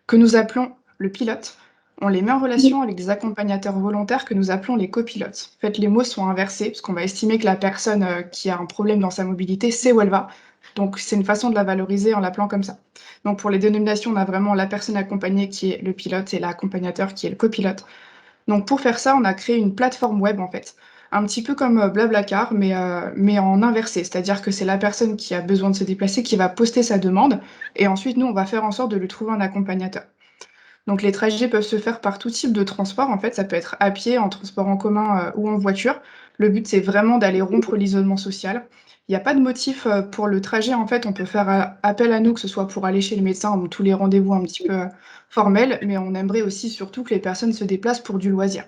que nous appelons le pilote. On les met en relation avec des accompagnateurs volontaires que nous appelons les copilotes. En fait, les mots sont inversés, parce qu'on va estimer que la personne qui a un problème dans sa mobilité sait où elle va. Donc, c'est une façon de la valoriser en l'appelant comme ça. Donc, pour les dénominations, on a vraiment la personne accompagnée qui est le pilote et l'accompagnateur qui est le copilote. Donc, pour faire ça, on a créé une plateforme web, en fait. Un petit peu comme Blablacar, mais en inversé. C'est-à-dire que c'est la personne qui a besoin de se déplacer qui va poster sa demande. Et ensuite, nous, on va faire en sorte de lui trouver un accompagnateur. Donc, les trajets peuvent se faire par tout type de transport. En fait, ça peut être à pied, en transport en commun ou en voiture. Le but, c'est vraiment d'aller rompre l'isolement social. Il n'y a pas de motif pour le trajet. En fait, on peut faire appel à nous, que ce soit pour aller chez le médecin ou tous les rendez-vous un petit peu formels, mais on aimerait aussi surtout que les personnes se déplacent pour du loisir.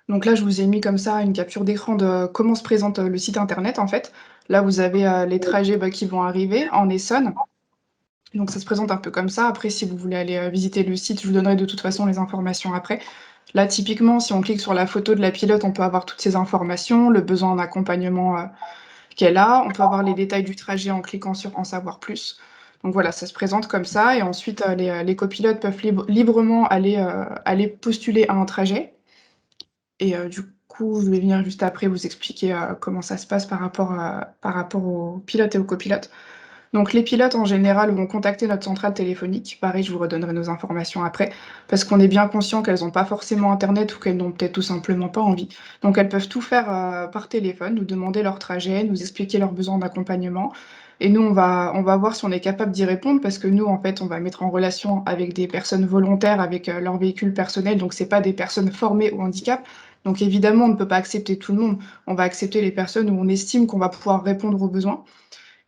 Donc là, je vous ai mis comme ça une capture d'écran de comment se présente le site internet, en fait. Là, vous avez les trajets qui vont arriver en Essonne. Donc ça se présente un peu comme ça. Après, si vous voulez aller visiter le site, je vous donnerai de toute façon les informations après. Là, typiquement, si on clique sur la photo de la pilote, on peut avoir toutes ces informations, le besoin en accompagnement qu'elle a. On peut avoir les détails du trajet en cliquant sur « En savoir plus ». Donc voilà, ça se présente comme ça. Et ensuite, les copilotes peuvent librement aller postuler à un trajet. Et du coup, je vais venir juste après vous expliquer comment ça se passe par rapport aux pilotes et aux copilotes. Donc les pilotes, en général, vont contacter notre centrale téléphonique. Pareil, je vous redonnerai nos informations après, parce qu'on est bien conscient qu'elles n'ont pas forcément Internet ou qu'elles n'ont peut-être tout simplement pas envie. Donc elles peuvent tout faire par téléphone, nous demander leur trajet, nous expliquer leurs besoins d'accompagnement. Et nous, on va voir si on est capable d'y répondre, parce que nous, en fait, on va mettre en relation avec des personnes volontaires, avec leur véhicule personnel. Donc ce n'est pas des personnes formées au handicap. Donc évidemment, on ne peut pas accepter tout le monde. On va accepter les personnes où on estime qu'on va pouvoir répondre aux besoins.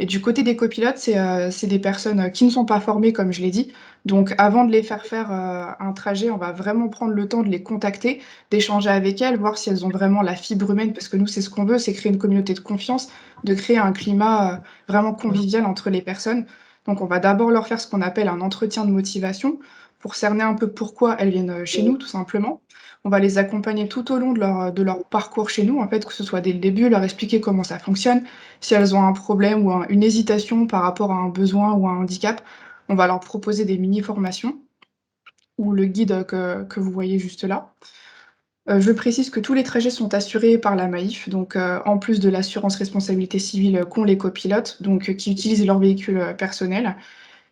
Et du côté des copilotes, c'est des personnes qui ne sont pas formées, comme je l'ai dit. Donc, avant de les faire un trajet, on va vraiment prendre le temps de les contacter, d'échanger avec elles, voir si elles ont vraiment la fibre humaine, parce que nous, c'est ce qu'on veut, c'est créer une communauté de confiance, de créer un climat vraiment convivial entre les personnes. Donc, on va d'abord leur faire ce qu'on appelle un entretien de motivation, pour cerner un peu pourquoi elles viennent chez nous, tout simplement. On va les accompagner tout au long de leur parcours chez nous, en fait, que ce soit dès le début, leur expliquer comment ça fonctionne. Si elles ont un problème ou une hésitation par rapport à un besoin ou à un handicap, on va leur proposer des mini-formations ou le guide que vous voyez juste là. Je précise que tous les trajets sont assurés par la Maïf, donc en plus de l'assurance responsabilité civile qu'ont les copilotes, donc qui utilisent leur véhicule personnel.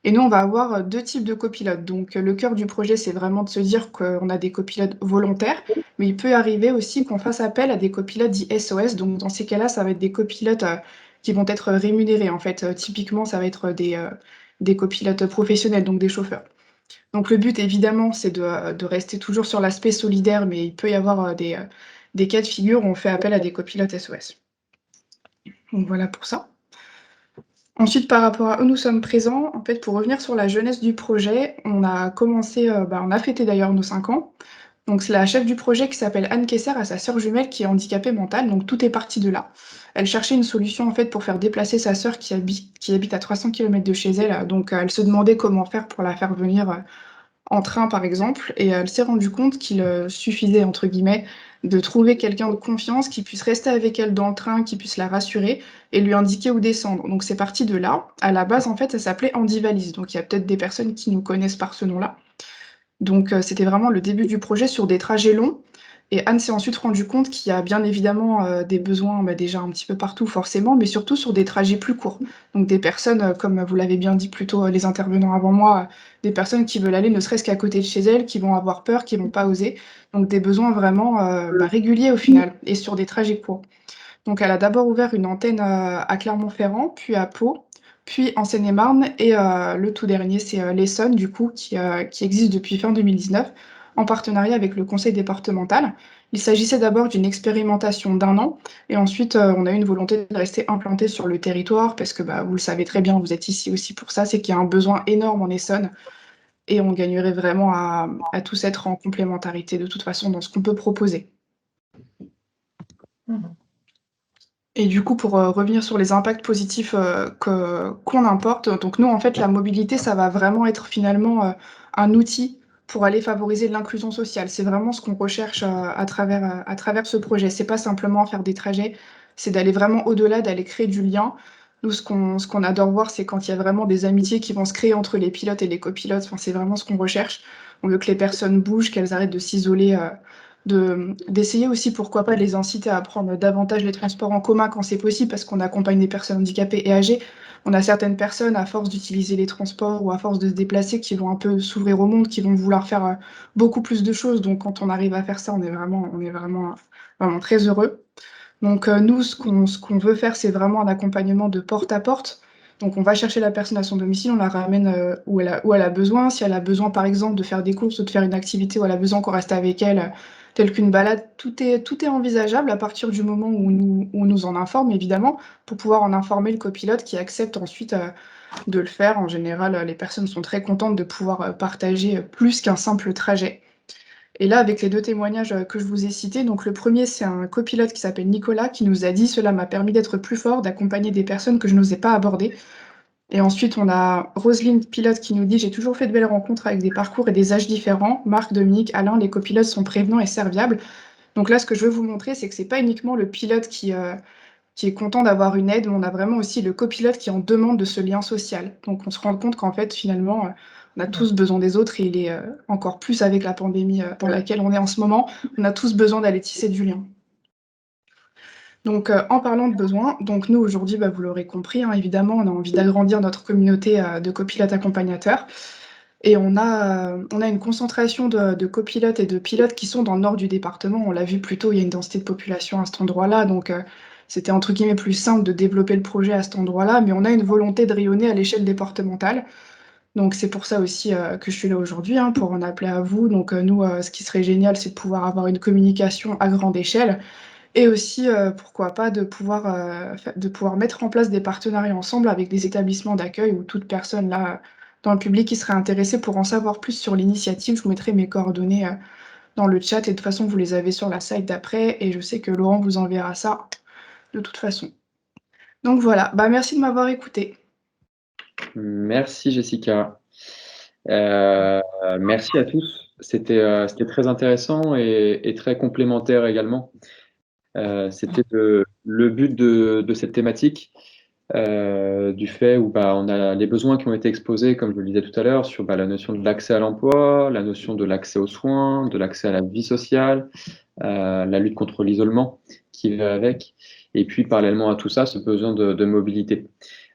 Et nous, on va avoir deux types de copilotes. Donc, le cœur du projet, c'est vraiment de se dire qu'on a des copilotes volontaires, mais il peut arriver aussi qu'on fasse appel à des copilotes dits SOS. Donc, dans ces cas-là, ça va être des copilotes qui vont être rémunérés. En fait, typiquement, ça va être des copilotes professionnels, donc des chauffeurs. Donc le but, évidemment, c'est de rester toujours sur l'aspect solidaire, mais il peut y avoir des cas de figure où on fait appel à des copilotes SOS. Donc voilà pour ça. Ensuite, par rapport à où nous sommes présents, en fait, pour revenir sur la jeunesse du projet, on a commencé, on a fêté d'ailleurs nos 5 ans. Donc c'est la chef du projet qui s'appelle Anne Kesser à sa sœur jumelle qui est handicapée mentale, donc tout est parti de là. Elle cherchait une solution en fait pour faire déplacer sa sœur qui habite à 300 km de chez elle, donc elle se demandait comment faire pour la faire venir en train par exemple, et elle s'est rendue compte qu'il suffisait, entre guillemets, de trouver quelqu'un de confiance qui puisse rester avec elle dans le train, qui puisse la rassurer et lui indiquer où descendre. Donc c'est parti de là. À la base, en fait, ça s'appelait Handivalise, donc il y a peut-être des personnes qui nous connaissent par ce nom-là. Donc c'était vraiment le début du projet sur des trajets longs. Et Anne s'est ensuite rendue compte qu'il y a bien évidemment des besoins déjà un petit peu partout forcément, mais surtout sur des trajets plus courts. Donc des personnes, comme vous l'avez bien dit plutôt les intervenants avant moi, des personnes qui veulent aller ne serait-ce qu'à côté de chez elles, qui vont avoir peur, qui vont pas oser. Donc des besoins vraiment réguliers au final, et sur des trajets courts. Donc elle a d'abord ouvert une antenne à Clermont-Ferrand, puis à Pau, puis en Seine-et-Marne, et le tout dernier, c'est l'Essonne, du coup, qui existe depuis fin 2019, en partenariat avec le conseil départemental. Il s'agissait d'abord d'une expérimentation d'1 an, et ensuite on a eu une volonté de rester implanté sur le territoire, parce que vous le savez très bien, vous êtes ici aussi pour ça, c'est qu'il y a un besoin énorme en Essonne, et on gagnerait vraiment à tous être en complémentarité de toute façon dans ce qu'on peut proposer. Et du coup, pour revenir sur les impacts positifs qu'on importe, donc nous, en fait, la mobilité, ça va vraiment être finalement un outil pour aller favoriser l'inclusion sociale. C'est vraiment ce qu'on recherche à travers ce projet. C'est pas simplement faire des trajets, c'est d'aller vraiment au-delà, d'aller créer du lien. Nous, ce qu'on adore voir, c'est quand il y a vraiment des amitiés qui vont se créer entre les pilotes et les copilotes. Enfin, c'est vraiment ce qu'on recherche. On veut que les personnes bougent, qu'elles arrêtent de s'isoler. D'essayer aussi, pourquoi pas, de les inciter à prendre davantage les transports en commun quand c'est possible, parce qu'on accompagne des personnes handicapées et âgées. On a certaines personnes, à force d'utiliser les transports ou à force de se déplacer, qui vont un peu s'ouvrir au monde, qui vont vouloir faire beaucoup plus de choses. Donc quand on arrive à faire ça, on est vraiment très heureux. Donc nous, ce qu'on veut faire, c'est vraiment un accompagnement de porte à porte. Donc on va chercher la personne à son domicile, on la ramène où elle a besoin. Si elle a besoin, par exemple, de faire des courses ou de faire une activité où elle a besoin qu'on reste avec elle, telle qu'une balade, tout est envisageable à partir du moment où on nous en informe, évidemment, pour pouvoir en informer le copilote qui accepte ensuite de le faire. En général, les personnes sont très contentes de pouvoir partager plus qu'un simple trajet. Et là, avec les 2 témoignages que je vous ai cités, donc le premier, c'est un copilote qui s'appelle Nicolas, qui nous a dit « Cela m'a permis d'être plus fort, d'accompagner des personnes que je n'osais pas aborder ». Et ensuite, on a Roselyne, pilote, qui nous dit « J'ai toujours fait de belles rencontres avec des parcours et des âges différents. Marc, Dominique, Alain, les copilotes sont prévenants et serviables. » Donc là, ce que je veux vous montrer, c'est que c'est pas uniquement le pilote qui est content d'avoir une aide, mais on a vraiment aussi le copilote qui en demande de ce lien social. Donc on se rend compte qu'en fait, finalement, on a tous besoin des autres, et il est encore plus avec la pandémie dans laquelle on est en ce moment, on a tous besoin d'aller tisser du lien. Donc en parlant de besoins, donc nous aujourd'hui, vous l'aurez compris, évidemment, on a envie d'agrandir notre communauté de copilotes accompagnateurs. Et on a une concentration de copilotes et de pilotes qui sont dans le nord du département. On l'a vu plus tôt, il y a une densité de population à cet endroit-là, donc c'était entre guillemets plus simple de développer le projet à cet endroit-là, mais on a une volonté de rayonner à l'échelle départementale. Donc c'est pour ça aussi que je suis là aujourd'hui, pour en appeler à vous. Donc nous, ce qui serait génial, c'est de pouvoir avoir une communication à grande échelle, et aussi, pourquoi pas, de pouvoir mettre en place des partenariats ensemble avec des établissements d'accueil ou toute personne là dans le public qui serait intéressée pour en savoir plus sur l'initiative. Je vous mettrai mes coordonnées dans le chat, et de toute façon, vous les avez sur la slide d'après, et je sais que Laurent vous enverra ça de toute façon. Donc voilà, merci de m'avoir écouté. Merci Jessica. Merci à tous. C'était très intéressant et très complémentaire également. C'était le but de cette thématique, du fait où on a les besoins qui ont été exposés, comme je le disais tout à l'heure, sur la notion de l'accès à l'emploi, la notion de l'accès aux soins, de l'accès à la vie sociale, la lutte contre l'isolement qui va avec, et puis parallèlement à tout ça, ce besoin de mobilité.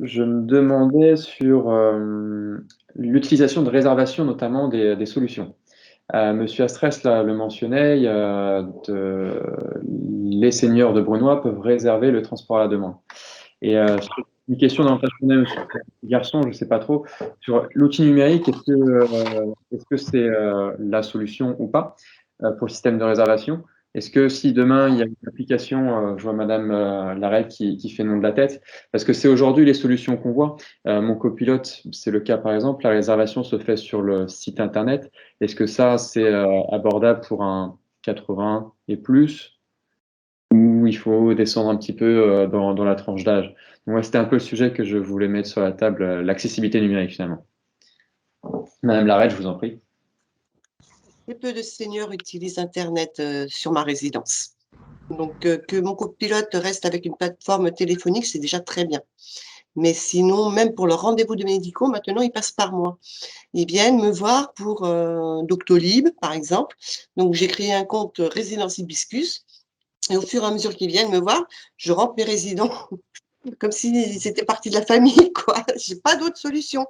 je me demandais sur l'utilisation de réservation, notamment des solutions. Monsieur Astrès le mentionnait, les seigneurs de Brunois peuvent réserver le transport à la demande. Et sur une question d'orientation, monsieur Garçon, je ne sais pas trop, sur l'outil numérique, est-ce que c'est la solution ou pas pour le système de réservation? Est-ce que si demain il y a une application, je vois Madame Larrey qui fait nom de la tête, parce que c'est aujourd'hui les solutions qu'on voit. Mon copilote, c'est le cas par exemple, la réservation se fait sur le site internet. Est-ce que ça c'est abordable pour un 80 et plus, ou il faut descendre un petit peu dans la tranche d'âge? Donc, c'était un peu le sujet que je voulais mettre sur la table, l'accessibilité numérique finalement. Madame Larrey, je vous en prie. Très peu de seniors utilisent Internet sur ma résidence. Donc, que mon copilote reste avec une plateforme téléphonique, c'est déjà très bien. Mais sinon, même pour leurs rendez-vous de médicaux, maintenant, ils passent par moi. Ils viennent me voir pour Doctolib, par exemple. Donc, j'ai créé un compte Résidence Hibiscus. Et au fur et à mesure qu'ils viennent me voir, je rentre mes résidents comme s'ils étaient partie de la famille, quoi. J'ai pas d'autre solution.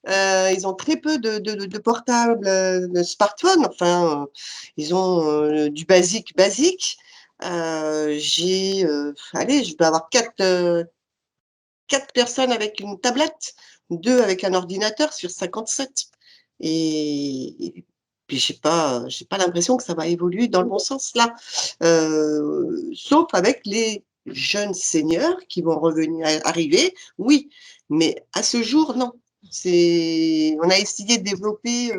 Ils ont très peu de portables, de smartphones. Enfin, ils ont du basique. Allez, je dois avoir quatre personnes avec une tablette, 2 avec un ordinateur sur 57. Et puis, j'ai pas l'impression que ça va évoluer dans le bon sens là. Sauf avec les jeunes seniors qui vont arriver, oui. Mais à ce jour, non. On a essayé de développer,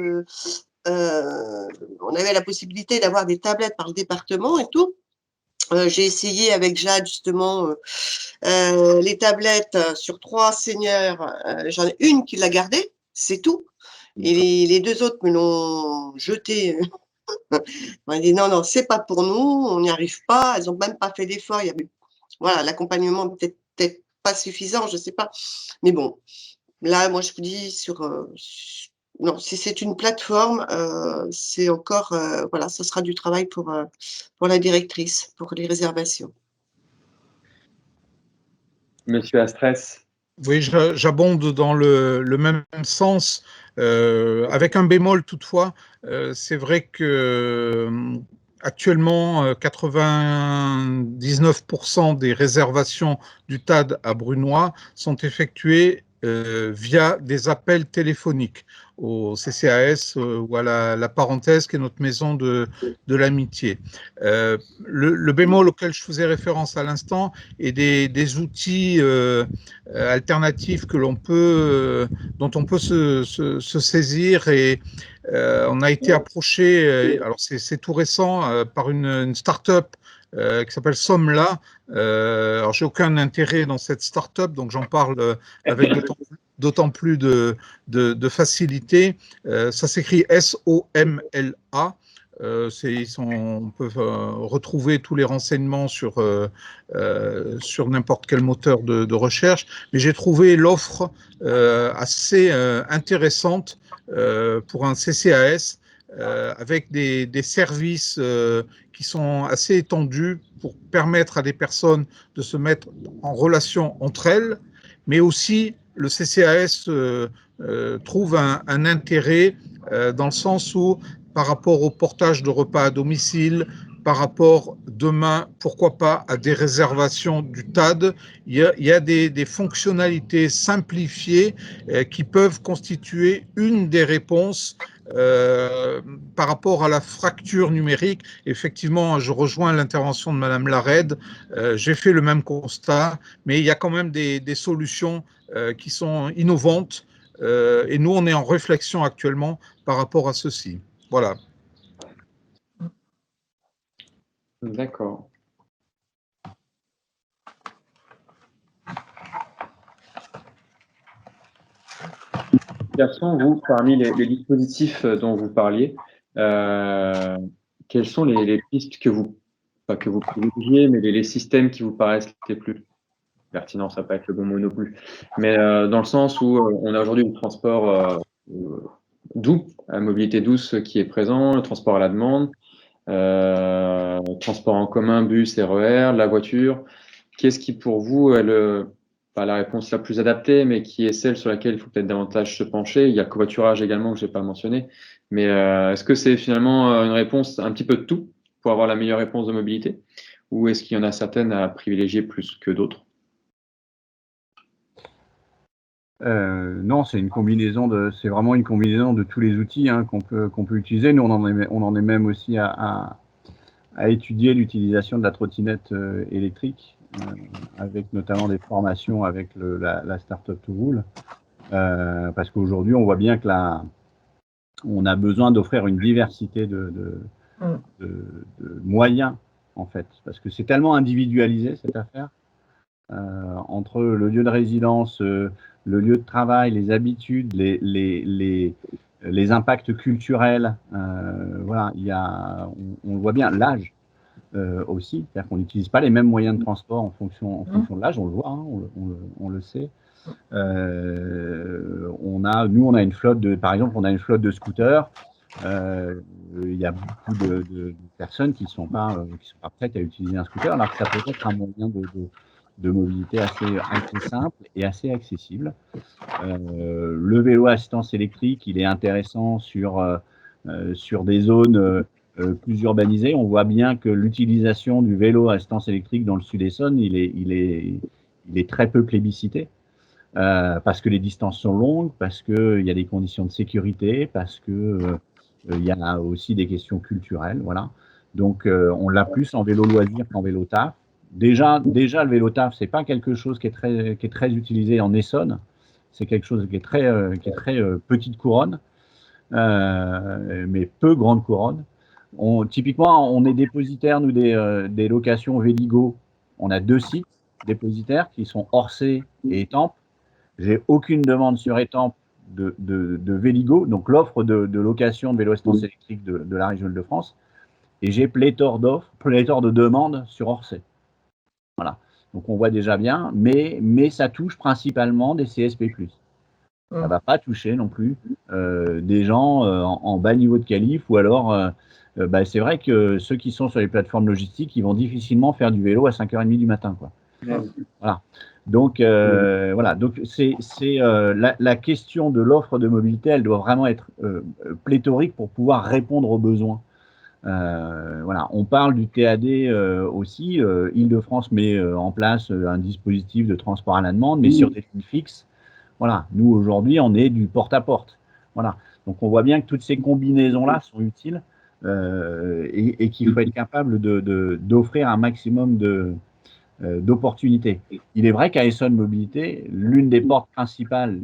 on avait la possibilité d'avoir des tablettes par le département et tout. J'ai essayé avec Jade justement les tablettes sur 3 seniors. J'en ai une qui l'a gardée, c'est tout. Et les 2 autres me l'ont jetée. On a dit non, c'est pas pour nous, on n'y arrive pas. Elles n'ont même pas fait d'effort. Voilà, l'accompagnement peut-être pas suffisant, je sais pas. Mais bon, là, moi je vous dis non, si c'est une plateforme, c'est encore voilà, ça sera du travail pour la directrice, pour les réservations. Monsieur Astrès. Oui, j'abonde dans le même sens, avec un bémol toutefois. C'est vrai que actuellement, 99% des réservations du TAD à Brunois sont effectuées via des appels téléphoniques au CCAS ou à la parenthèse qui est notre maison de l'amitié. Le bémol auquel je faisais référence à l'instant est des outils alternatifs dont on peut se saisir, et on a été approché, alors c'est tout récent, par une start-up qui s'appelle Somla. Alors j'ai aucun intérêt dans cette start-up, donc j'en parle avec d'autant plus de facilité. Ça s'écrit SOMLA. On peut retrouver tous les renseignements sur n'importe quel moteur de recherche, mais j'ai trouvé l'offre assez intéressante pour un CCAS, avec des services qui sont assez étendus pour permettre à des personnes de se mettre en relation entre elles, mais aussi le CCAS trouve un intérêt dans le sens où, par rapport au portage de repas à domicile, par rapport demain, pourquoi pas, à des réservations du TAD, il y a des fonctionnalités simplifiées qui peuvent constituer une des réponses par rapport à la fracture numérique. Effectivement, je rejoins l'intervention de Madame Larrey. J'ai fait le même constat, mais il y a quand même des solutions qui sont innovantes, et nous, on est en réflexion actuellement par rapport à ceci. Voilà. D'accord. Garçon, vous, parmi les dispositifs dont vous parliez, quelles sont les pistes que vous privilégiez, mais les systèmes qui vous paraissent les plus pertinents? Ça ne va pas être le bon mot non plus, mais dans le sens où on a aujourd'hui le transport doux, la mobilité douce qui est présent, le transport à la demande, transport en commun, bus, RER, la voiture. Qu'est-ce qui pour vous est le pas la réponse la plus adaptée, mais qui est celle sur laquelle il faut peut-être davantage se pencher. Il y a le covoiturage également que je n'ai pas mentionné. Mais est-ce que c'est finalement une réponse un petit peu de tout pour avoir la meilleure réponse de mobilité? Ou est-ce qu'il y en a certaines à privilégier plus que d'autres? Non, c'est vraiment une combinaison de tous les outils qu'on peut utiliser. Nous, on en est même aussi à étudier l'utilisation de la trottinette électrique, avec notamment des formations avec la Startup to Rule, parce qu'aujourd'hui, on voit bien que on a besoin d'offrir une diversité de moyens, en fait, parce que c'est tellement individualisé, cette affaire, entre le lieu de résidence, le lieu de travail, les habitudes, les impacts culturels. Voilà, on le voit bien, l'âge aussi, c'est-à-dire qu'on n'utilise pas les mêmes moyens de transport en fonction de l'âge, on le voit, on le sait. Nous, on a une flotte par exemple, on a une flotte de scooters. Il y a beaucoup de personnes qui sont pas prêtes à utiliser un scooter, alors que ça peut être un moyen de mobilité assez simple et assez accessible. Le vélo à assistance électrique, il est intéressant sur des zones plus urbanisées. On voit bien que l'utilisation du vélo à assistance électrique dans le Sud-Essonne, il est très peu plébiscité. Parce que les distances sont longues, parce qu'il y a des conditions de sécurité, parce que il y a aussi des questions culturelles, voilà. Donc, on l'a plus en vélo loisir qu'en vélo taf. Déjà, le vélo taf, c'est pas quelque chose qui est très utilisé en Essonne. C'est quelque chose qui est très petite couronne, mais peu grande couronne. Typiquement, on est dépositaire, nous, des locations Véligo. On a 2 sites dépositaires qui sont Orsay et Étampes. J'ai aucune demande sur Étampes de Véligo, donc l'offre de location de vélo assistance électrique de la région de France. Et j'ai pléthore de demandes sur Orsay. Voilà. Donc on voit déjà bien, mais ça touche principalement des CSP+. Ça ne va pas toucher non plus des gens en bas niveau de qualif, ou alors c'est vrai que ceux qui sont sur les plateformes logistiques, ils vont difficilement faire du vélo à 5h30 du matin, quoi. Voilà. Donc voilà. Donc c'est la question de l'offre de mobilité, elle doit vraiment être pléthorique pour pouvoir répondre aux besoins. Voilà. On parle du TAD aussi. Île-de-France met en place un dispositif de transport à la demande, mais sur des lignes fixes. Voilà. Nous aujourd'hui, on est du porte-à-porte. Voilà. Donc on voit bien que toutes ces combinaisons-là sont utiles et qu'il faut être capable d'offrir un maximum d'opportunités. Il est vrai qu'à Essonne Mobilité, l'une des portes principales,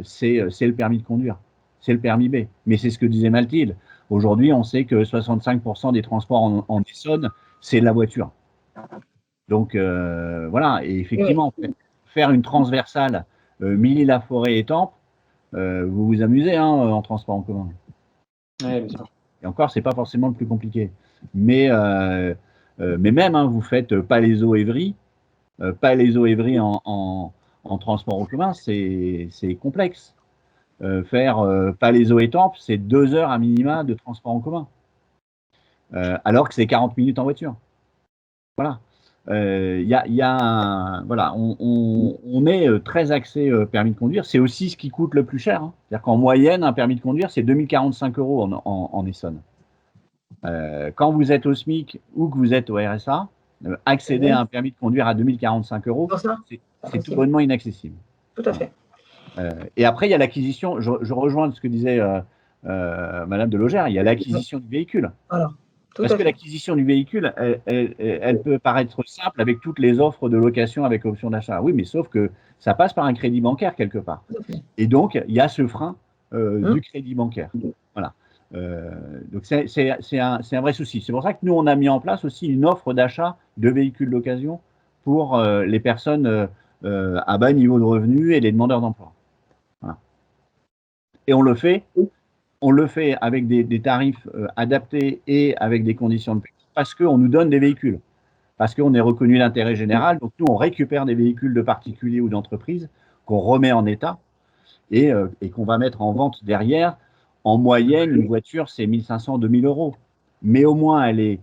c'est le permis de conduire, c'est le permis B. Mais c'est ce que disait Mathilde. Aujourd'hui, on sait que 65% des transports en Essonne, c'est la voiture. Donc voilà, et effectivement, faire une transversale Milly-la-Forêt-Étampes, vous vous amusez en transport en commun. Ouais, bien sûr. Et encore, c'est pas forcément le plus compliqué. Mais même, vous faites Palaiseau-Évry. Palaiseau-Évry en transport en commun, c'est complexe. Faire Palaiseau-Étampes, c'est 2 heures à minima de transport en commun. Alors que c'est 40 minutes en voiture. Voilà. Voilà, on est très axé permis de conduire. C'est aussi ce qui coûte le plus cher. C'est-à-dire qu'en moyenne, un permis de conduire, c'est 2045 € en Essonne. Quand vous êtes au SMIC ou que vous êtes au RSA, accéder à un permis de conduire à 2045 €, c'est tout bonnement inaccessible. Tout à fait. Et après, il y a l'acquisition. Je rejoins ce que disait Madame de Logère. Il y a l'acquisition du véhicule. Voilà. Parce que l'acquisition du véhicule, elle peut paraître simple avec toutes les offres de location avec option d'achat. Oui, mais sauf que ça passe par un crédit bancaire quelque part. Et donc, il y a ce frein du crédit bancaire. Voilà. Donc, c'est un vrai souci. C'est pour ça que nous, on a mis en place aussi une offre d'achat de véhicules d'occasion pour les personnes à bas niveau de revenus et les demandeurs d'emploi. Voilà. Et on le fait avec des tarifs adaptés et avec des conditions de paiement parce qu'on nous donne des véhicules, parce qu'on est reconnu d'intérêt général. Donc, nous, on récupère des véhicules de particuliers ou d'entreprises qu'on remet en état et qu'on va mettre en vente derrière. En moyenne, une voiture, c'est 1 500 à 2 000 €. Mais au moins, elle est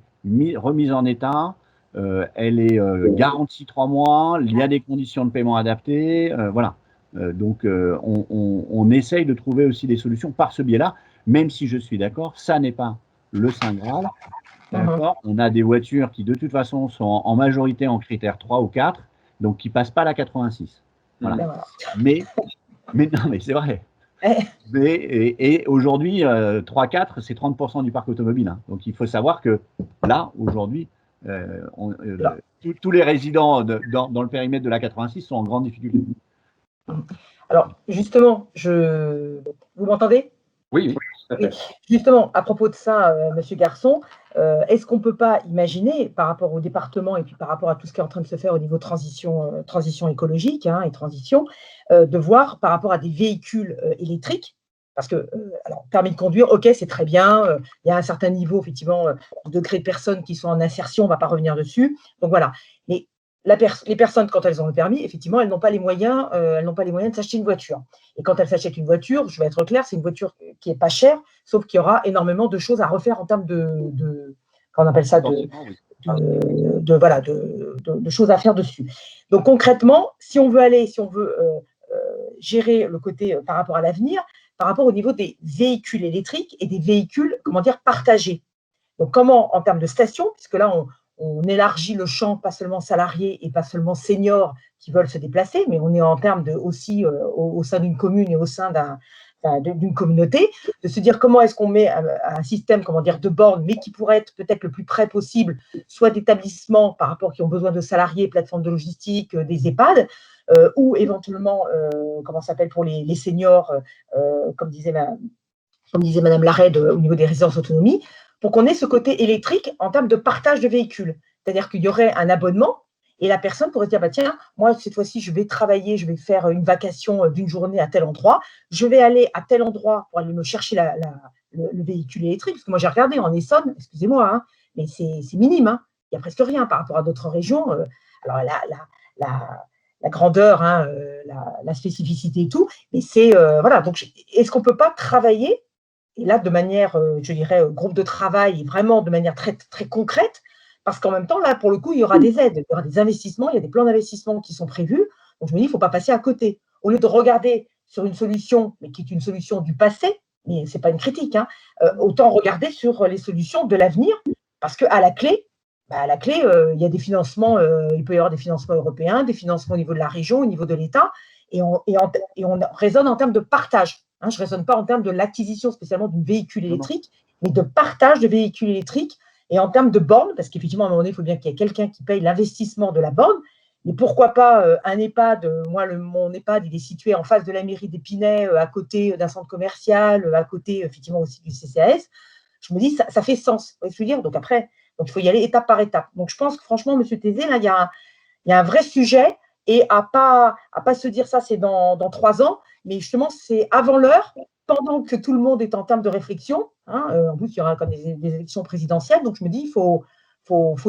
remise en état. elle est garantie 3 mois, il y a des conditions de paiement adaptées, voilà. Donc, on essaye de trouver aussi des solutions par ce biais-là, même si je suis d'accord, ça n'est pas le Saint Graal. D'accord. On a des voitures qui, de toute façon, sont en majorité en critères 3 ou 4, donc qui ne passent pas la 86. Voilà. Mais non, mais c'est vrai. Et aujourd'hui, 3-4, c'est 30% du parc automobile. Hein. Donc, il faut savoir que là, aujourd'hui, tous les résidents dans le périmètre de la 86 sont en grande difficulté. Alors, justement, vous m'entendez? Oui. Oui. Justement, à propos de ça, Monsieur Garçon, est-ce qu'on ne peut pas imaginer, par rapport au département et puis par rapport à tout ce qui est en train de se faire au niveau transition écologique et transition, de voir par rapport à des véhicules électriques, parce que, alors, permis de conduire, ok, c'est très bien, il y a un certain niveau, effectivement, de degré de personnes qui sont en insertion, on ne va pas revenir dessus, donc voilà. Mais les personnes, quand elles ont le permis, effectivement, elles n'ont pas les moyens de s'acheter une voiture. Et quand elles s'achètent une voiture, je vais être claire, c'est une voiture qui n'est pas chère, sauf qu'il y aura énormément de choses à refaire en termes de comment on appelle ça, de choses à faire dessus. Donc concrètement, si on veut gérer le côté par rapport à l'avenir, par rapport au niveau des véhicules électriques et des véhicules, comment dire, partagés. Donc comment, en termes de stations, puisque là, on élargit le champ, pas seulement salariés et pas seulement seniors qui veulent se déplacer, mais on est en termes aussi au sein d'une commune et au sein d'une communauté, de se dire comment est-ce qu'on met un système, comment dire, de bornes, mais qui pourrait être peut-être le plus près possible, soit d'établissements par rapport qui ont besoin de salariés, plateformes de logistique, des EHPAD, ou éventuellement, comment ça s'appelle pour les seniors, comme disait Madame Larède au niveau des résidences autonomie, pour qu'on ait ce côté électrique en termes de partage de véhicules. C'est-à-dire qu'il y aurait un abonnement et la personne pourrait dire, bah, tiens, moi, cette fois-ci, je vais travailler, je vais faire une vacation d'une journée à tel endroit, je vais aller à tel endroit pour aller me chercher le véhicule électrique, parce que moi, j'ai regardé en Essonne, excusez-moi, mais c'est minime, il n'y a presque rien par rapport à d'autres régions. Alors, la grandeur, la spécificité et tout, mais c'est, voilà, donc est-ce qu'on ne peut pas travailler et là, de manière, je dirais, groupe de travail, vraiment de manière très, très concrète, parce qu'en même temps, là, pour le coup, il y aura des aides, il y aura des investissements, il y a des plans d'investissement qui sont prévus. Donc, je me dis, il ne faut pas passer à côté. Au lieu de regarder sur une solution, mais qui est une solution du passé, mais ce n'est pas une critique, autant regarder sur les solutions de l'avenir, parce qu'à la clé, il y a des financements, il peut y avoir des financements européens, des financements au niveau de la région, au niveau de l'État, et on raisonne en termes de partage. Je ne raisonne pas en termes de l'acquisition spécialement d'un véhicule électrique, mais de partage de véhicules électriques et en termes de bornes, parce qu'effectivement, à un moment donné, il faut bien qu'il y ait quelqu'un qui paye l'investissement de la borne. Mais pourquoi pas un EHPAD? Moi, mon EHPAD, il est situé en face de la mairie d'Épinay, à côté d'un centre commercial, à côté, effectivement, aussi du CCAS. Je me dis, ça fait sens. Vous voyez ce que je veux dire? Donc après, il faut y aller étape par étape. Donc je pense que franchement, M. Tézé, là, il y a un vrai sujet. Et à pas se dire ça, c'est dans 3 ans, mais justement, c'est avant l'heure, pendant que tout le monde est en termes de réflexion. En plus, il y aura comme des élections présidentielles, donc je me dis, il faut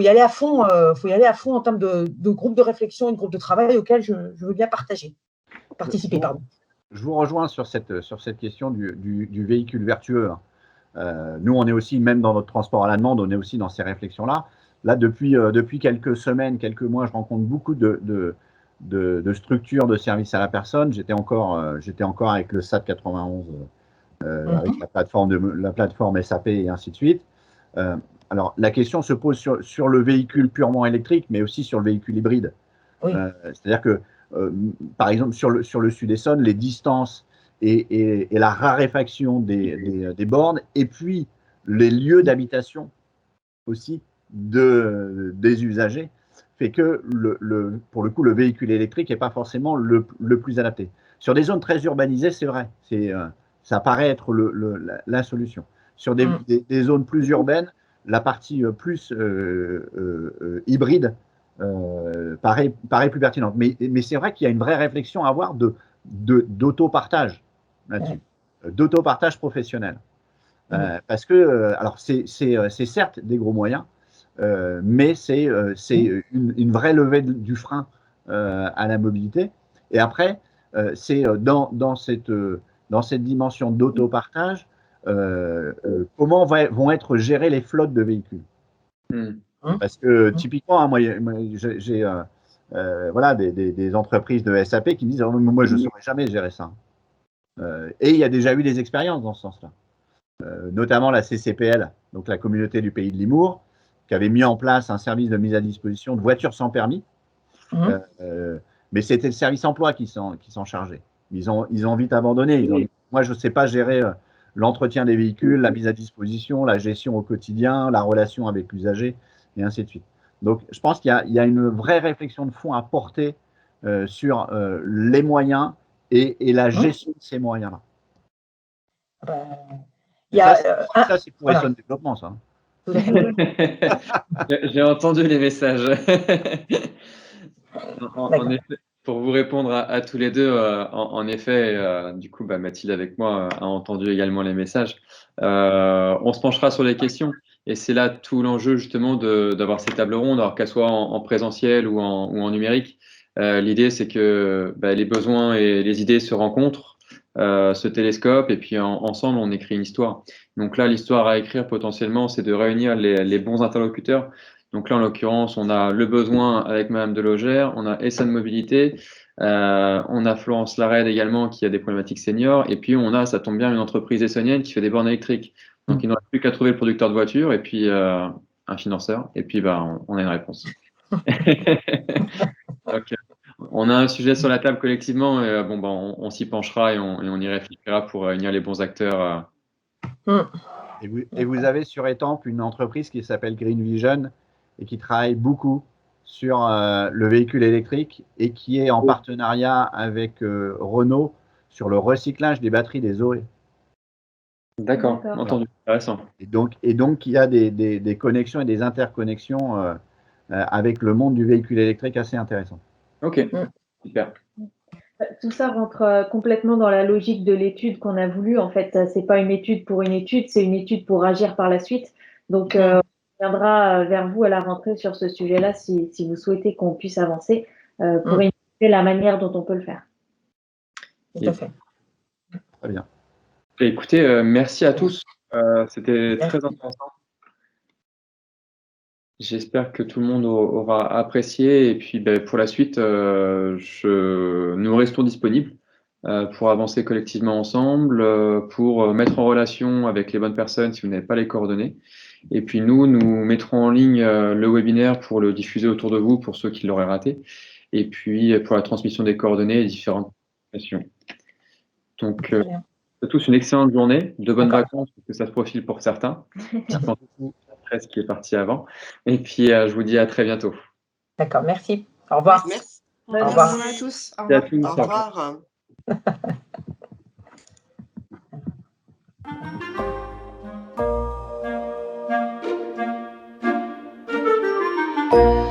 y aller à fond, en termes de groupe de réflexion et de groupe de travail auquel je veux bien participer. Je vous rejoins sur cette question du véhicule vertueux. Nous, on est aussi, même dans notre transport à la demande, on est aussi dans ces réflexions-là. Là, depuis quelques semaines, quelques mois, je rencontre beaucoup de structures de services à la personne. J'étais encore avec le SAT 91, avec la plateforme SAP et ainsi de suite. Alors, la question se pose sur le véhicule purement électrique, mais aussi sur le véhicule hybride. Oui. C'est-à-dire que, par exemple, sur le Sud Essonne, les distances et la raréfaction des bornes, et puis les lieux d'habitation aussi des usagers, fait que pour le coup, le véhicule électrique n'est pas forcément le plus adapté. Sur des zones très urbanisées, c'est vrai, ça paraît être la solution. Sur des zones plus urbaines, la partie plus hybride paraît plus pertinente. Mais c'est vrai qu'il y a une vraie réflexion à avoir d'autopartage là-dessus, d'autopartage professionnel. Parce que, alors, c'est certes des gros moyens, mais c'est une vraie levée du frein à la mobilité. Et après, c'est dans cette dimension d'autopartage, comment vont être gérées les flottes de véhicules. Parce que typiquement, hein, moi j'ai voilà, des entreprises de SAP qui me disent oh, moi, je ne saurais jamais gérer ça. Et il y a déjà eu des expériences dans ce sens-là. Notamment la CCPL, donc la communauté du pays de Limours, qui avait mis en place un service de mise à disposition de voitures sans permis. Mais c'était le service emploi qui s'en chargeait. Ils ont vite abandonné. Ils ont dit, moi, je ne sais pas gérer l'entretien des véhicules, la mise à disposition, la gestion au quotidien, la relation avec l'usager, et ainsi de suite. Donc, je pense qu'il y a une vraie réflexion de fond à porter sur les moyens et la gestion de ces moyens-là. Ça, c'est pour Essonne Développement, ça. J'ai entendu les messages. En effet, pour vous répondre à tous les deux, en effet, du coup, Mathilde avec moi a entendu également les messages. On se penchera sur les questions et c'est là tout l'enjeu justement d'avoir ces tables rondes, alors qu'elles soient en présentiel ou en numérique. L'idée, c'est que les besoins et les idées se rencontrent, se télescopent et puis ensemble, on écrit une histoire. Donc là, l'histoire à écrire potentiellement, c'est de réunir les bons interlocuteurs. Donc là, en l'occurrence, on a le besoin avec Madame Delogère, on a Essonne Mobilité, on a Florence Lared également qui a des problématiques seniors, et puis on a, ça tombe bien, une entreprise essonnienne qui fait des bornes électriques. Donc il n'aura plus qu'à trouver le producteur de voitures et puis un financeur, et puis on a une réponse. Donc, on a un sujet sur la table collectivement, et on s'y penchera et on y réfléchira pour réunir les bons acteurs. Et vous avez sur Étampes une entreprise qui s'appelle Green Vision et qui travaille beaucoup sur le véhicule électrique et qui est en partenariat avec Renault sur le recyclage des batteries des Zoé. D'accord, entendu, intéressant. Et donc, il y a des connexions et des interconnexions avec le monde du véhicule électrique assez intéressant. Ok, super. Tout ça rentre complètement dans la logique de l'étude qu'on a voulu. En fait, c'est pas une étude pour une étude, c'est une étude pour agir par la suite. Donc, on viendra vers vous à la rentrée sur ce sujet-là si vous souhaitez qu'on puisse avancer pour indiquer la manière dont on peut le faire. Tout à fait. Très bien. Écoutez, merci à tous. C'était très intéressant. J'espère que tout le monde aura apprécié. Et puis, pour la suite, nous restons disponibles pour avancer collectivement ensemble, pour mettre en relation avec les bonnes personnes si vous n'avez pas les coordonnées. Et puis, nous mettrons en ligne le webinaire pour le diffuser autour de vous pour ceux qui l'auraient raté. Et puis, pour la transmission des coordonnées et différentes questions. Donc, à tous une excellente journée, de bonnes vacances, parce que ça se profile pour certains. Presse qui est parti avant. Et puis, je vous dis à très bientôt. D'accord, merci. Au revoir. Merci. Au revoir. Bonjour à tous. Au Merci à revoir. tous. Au revoir.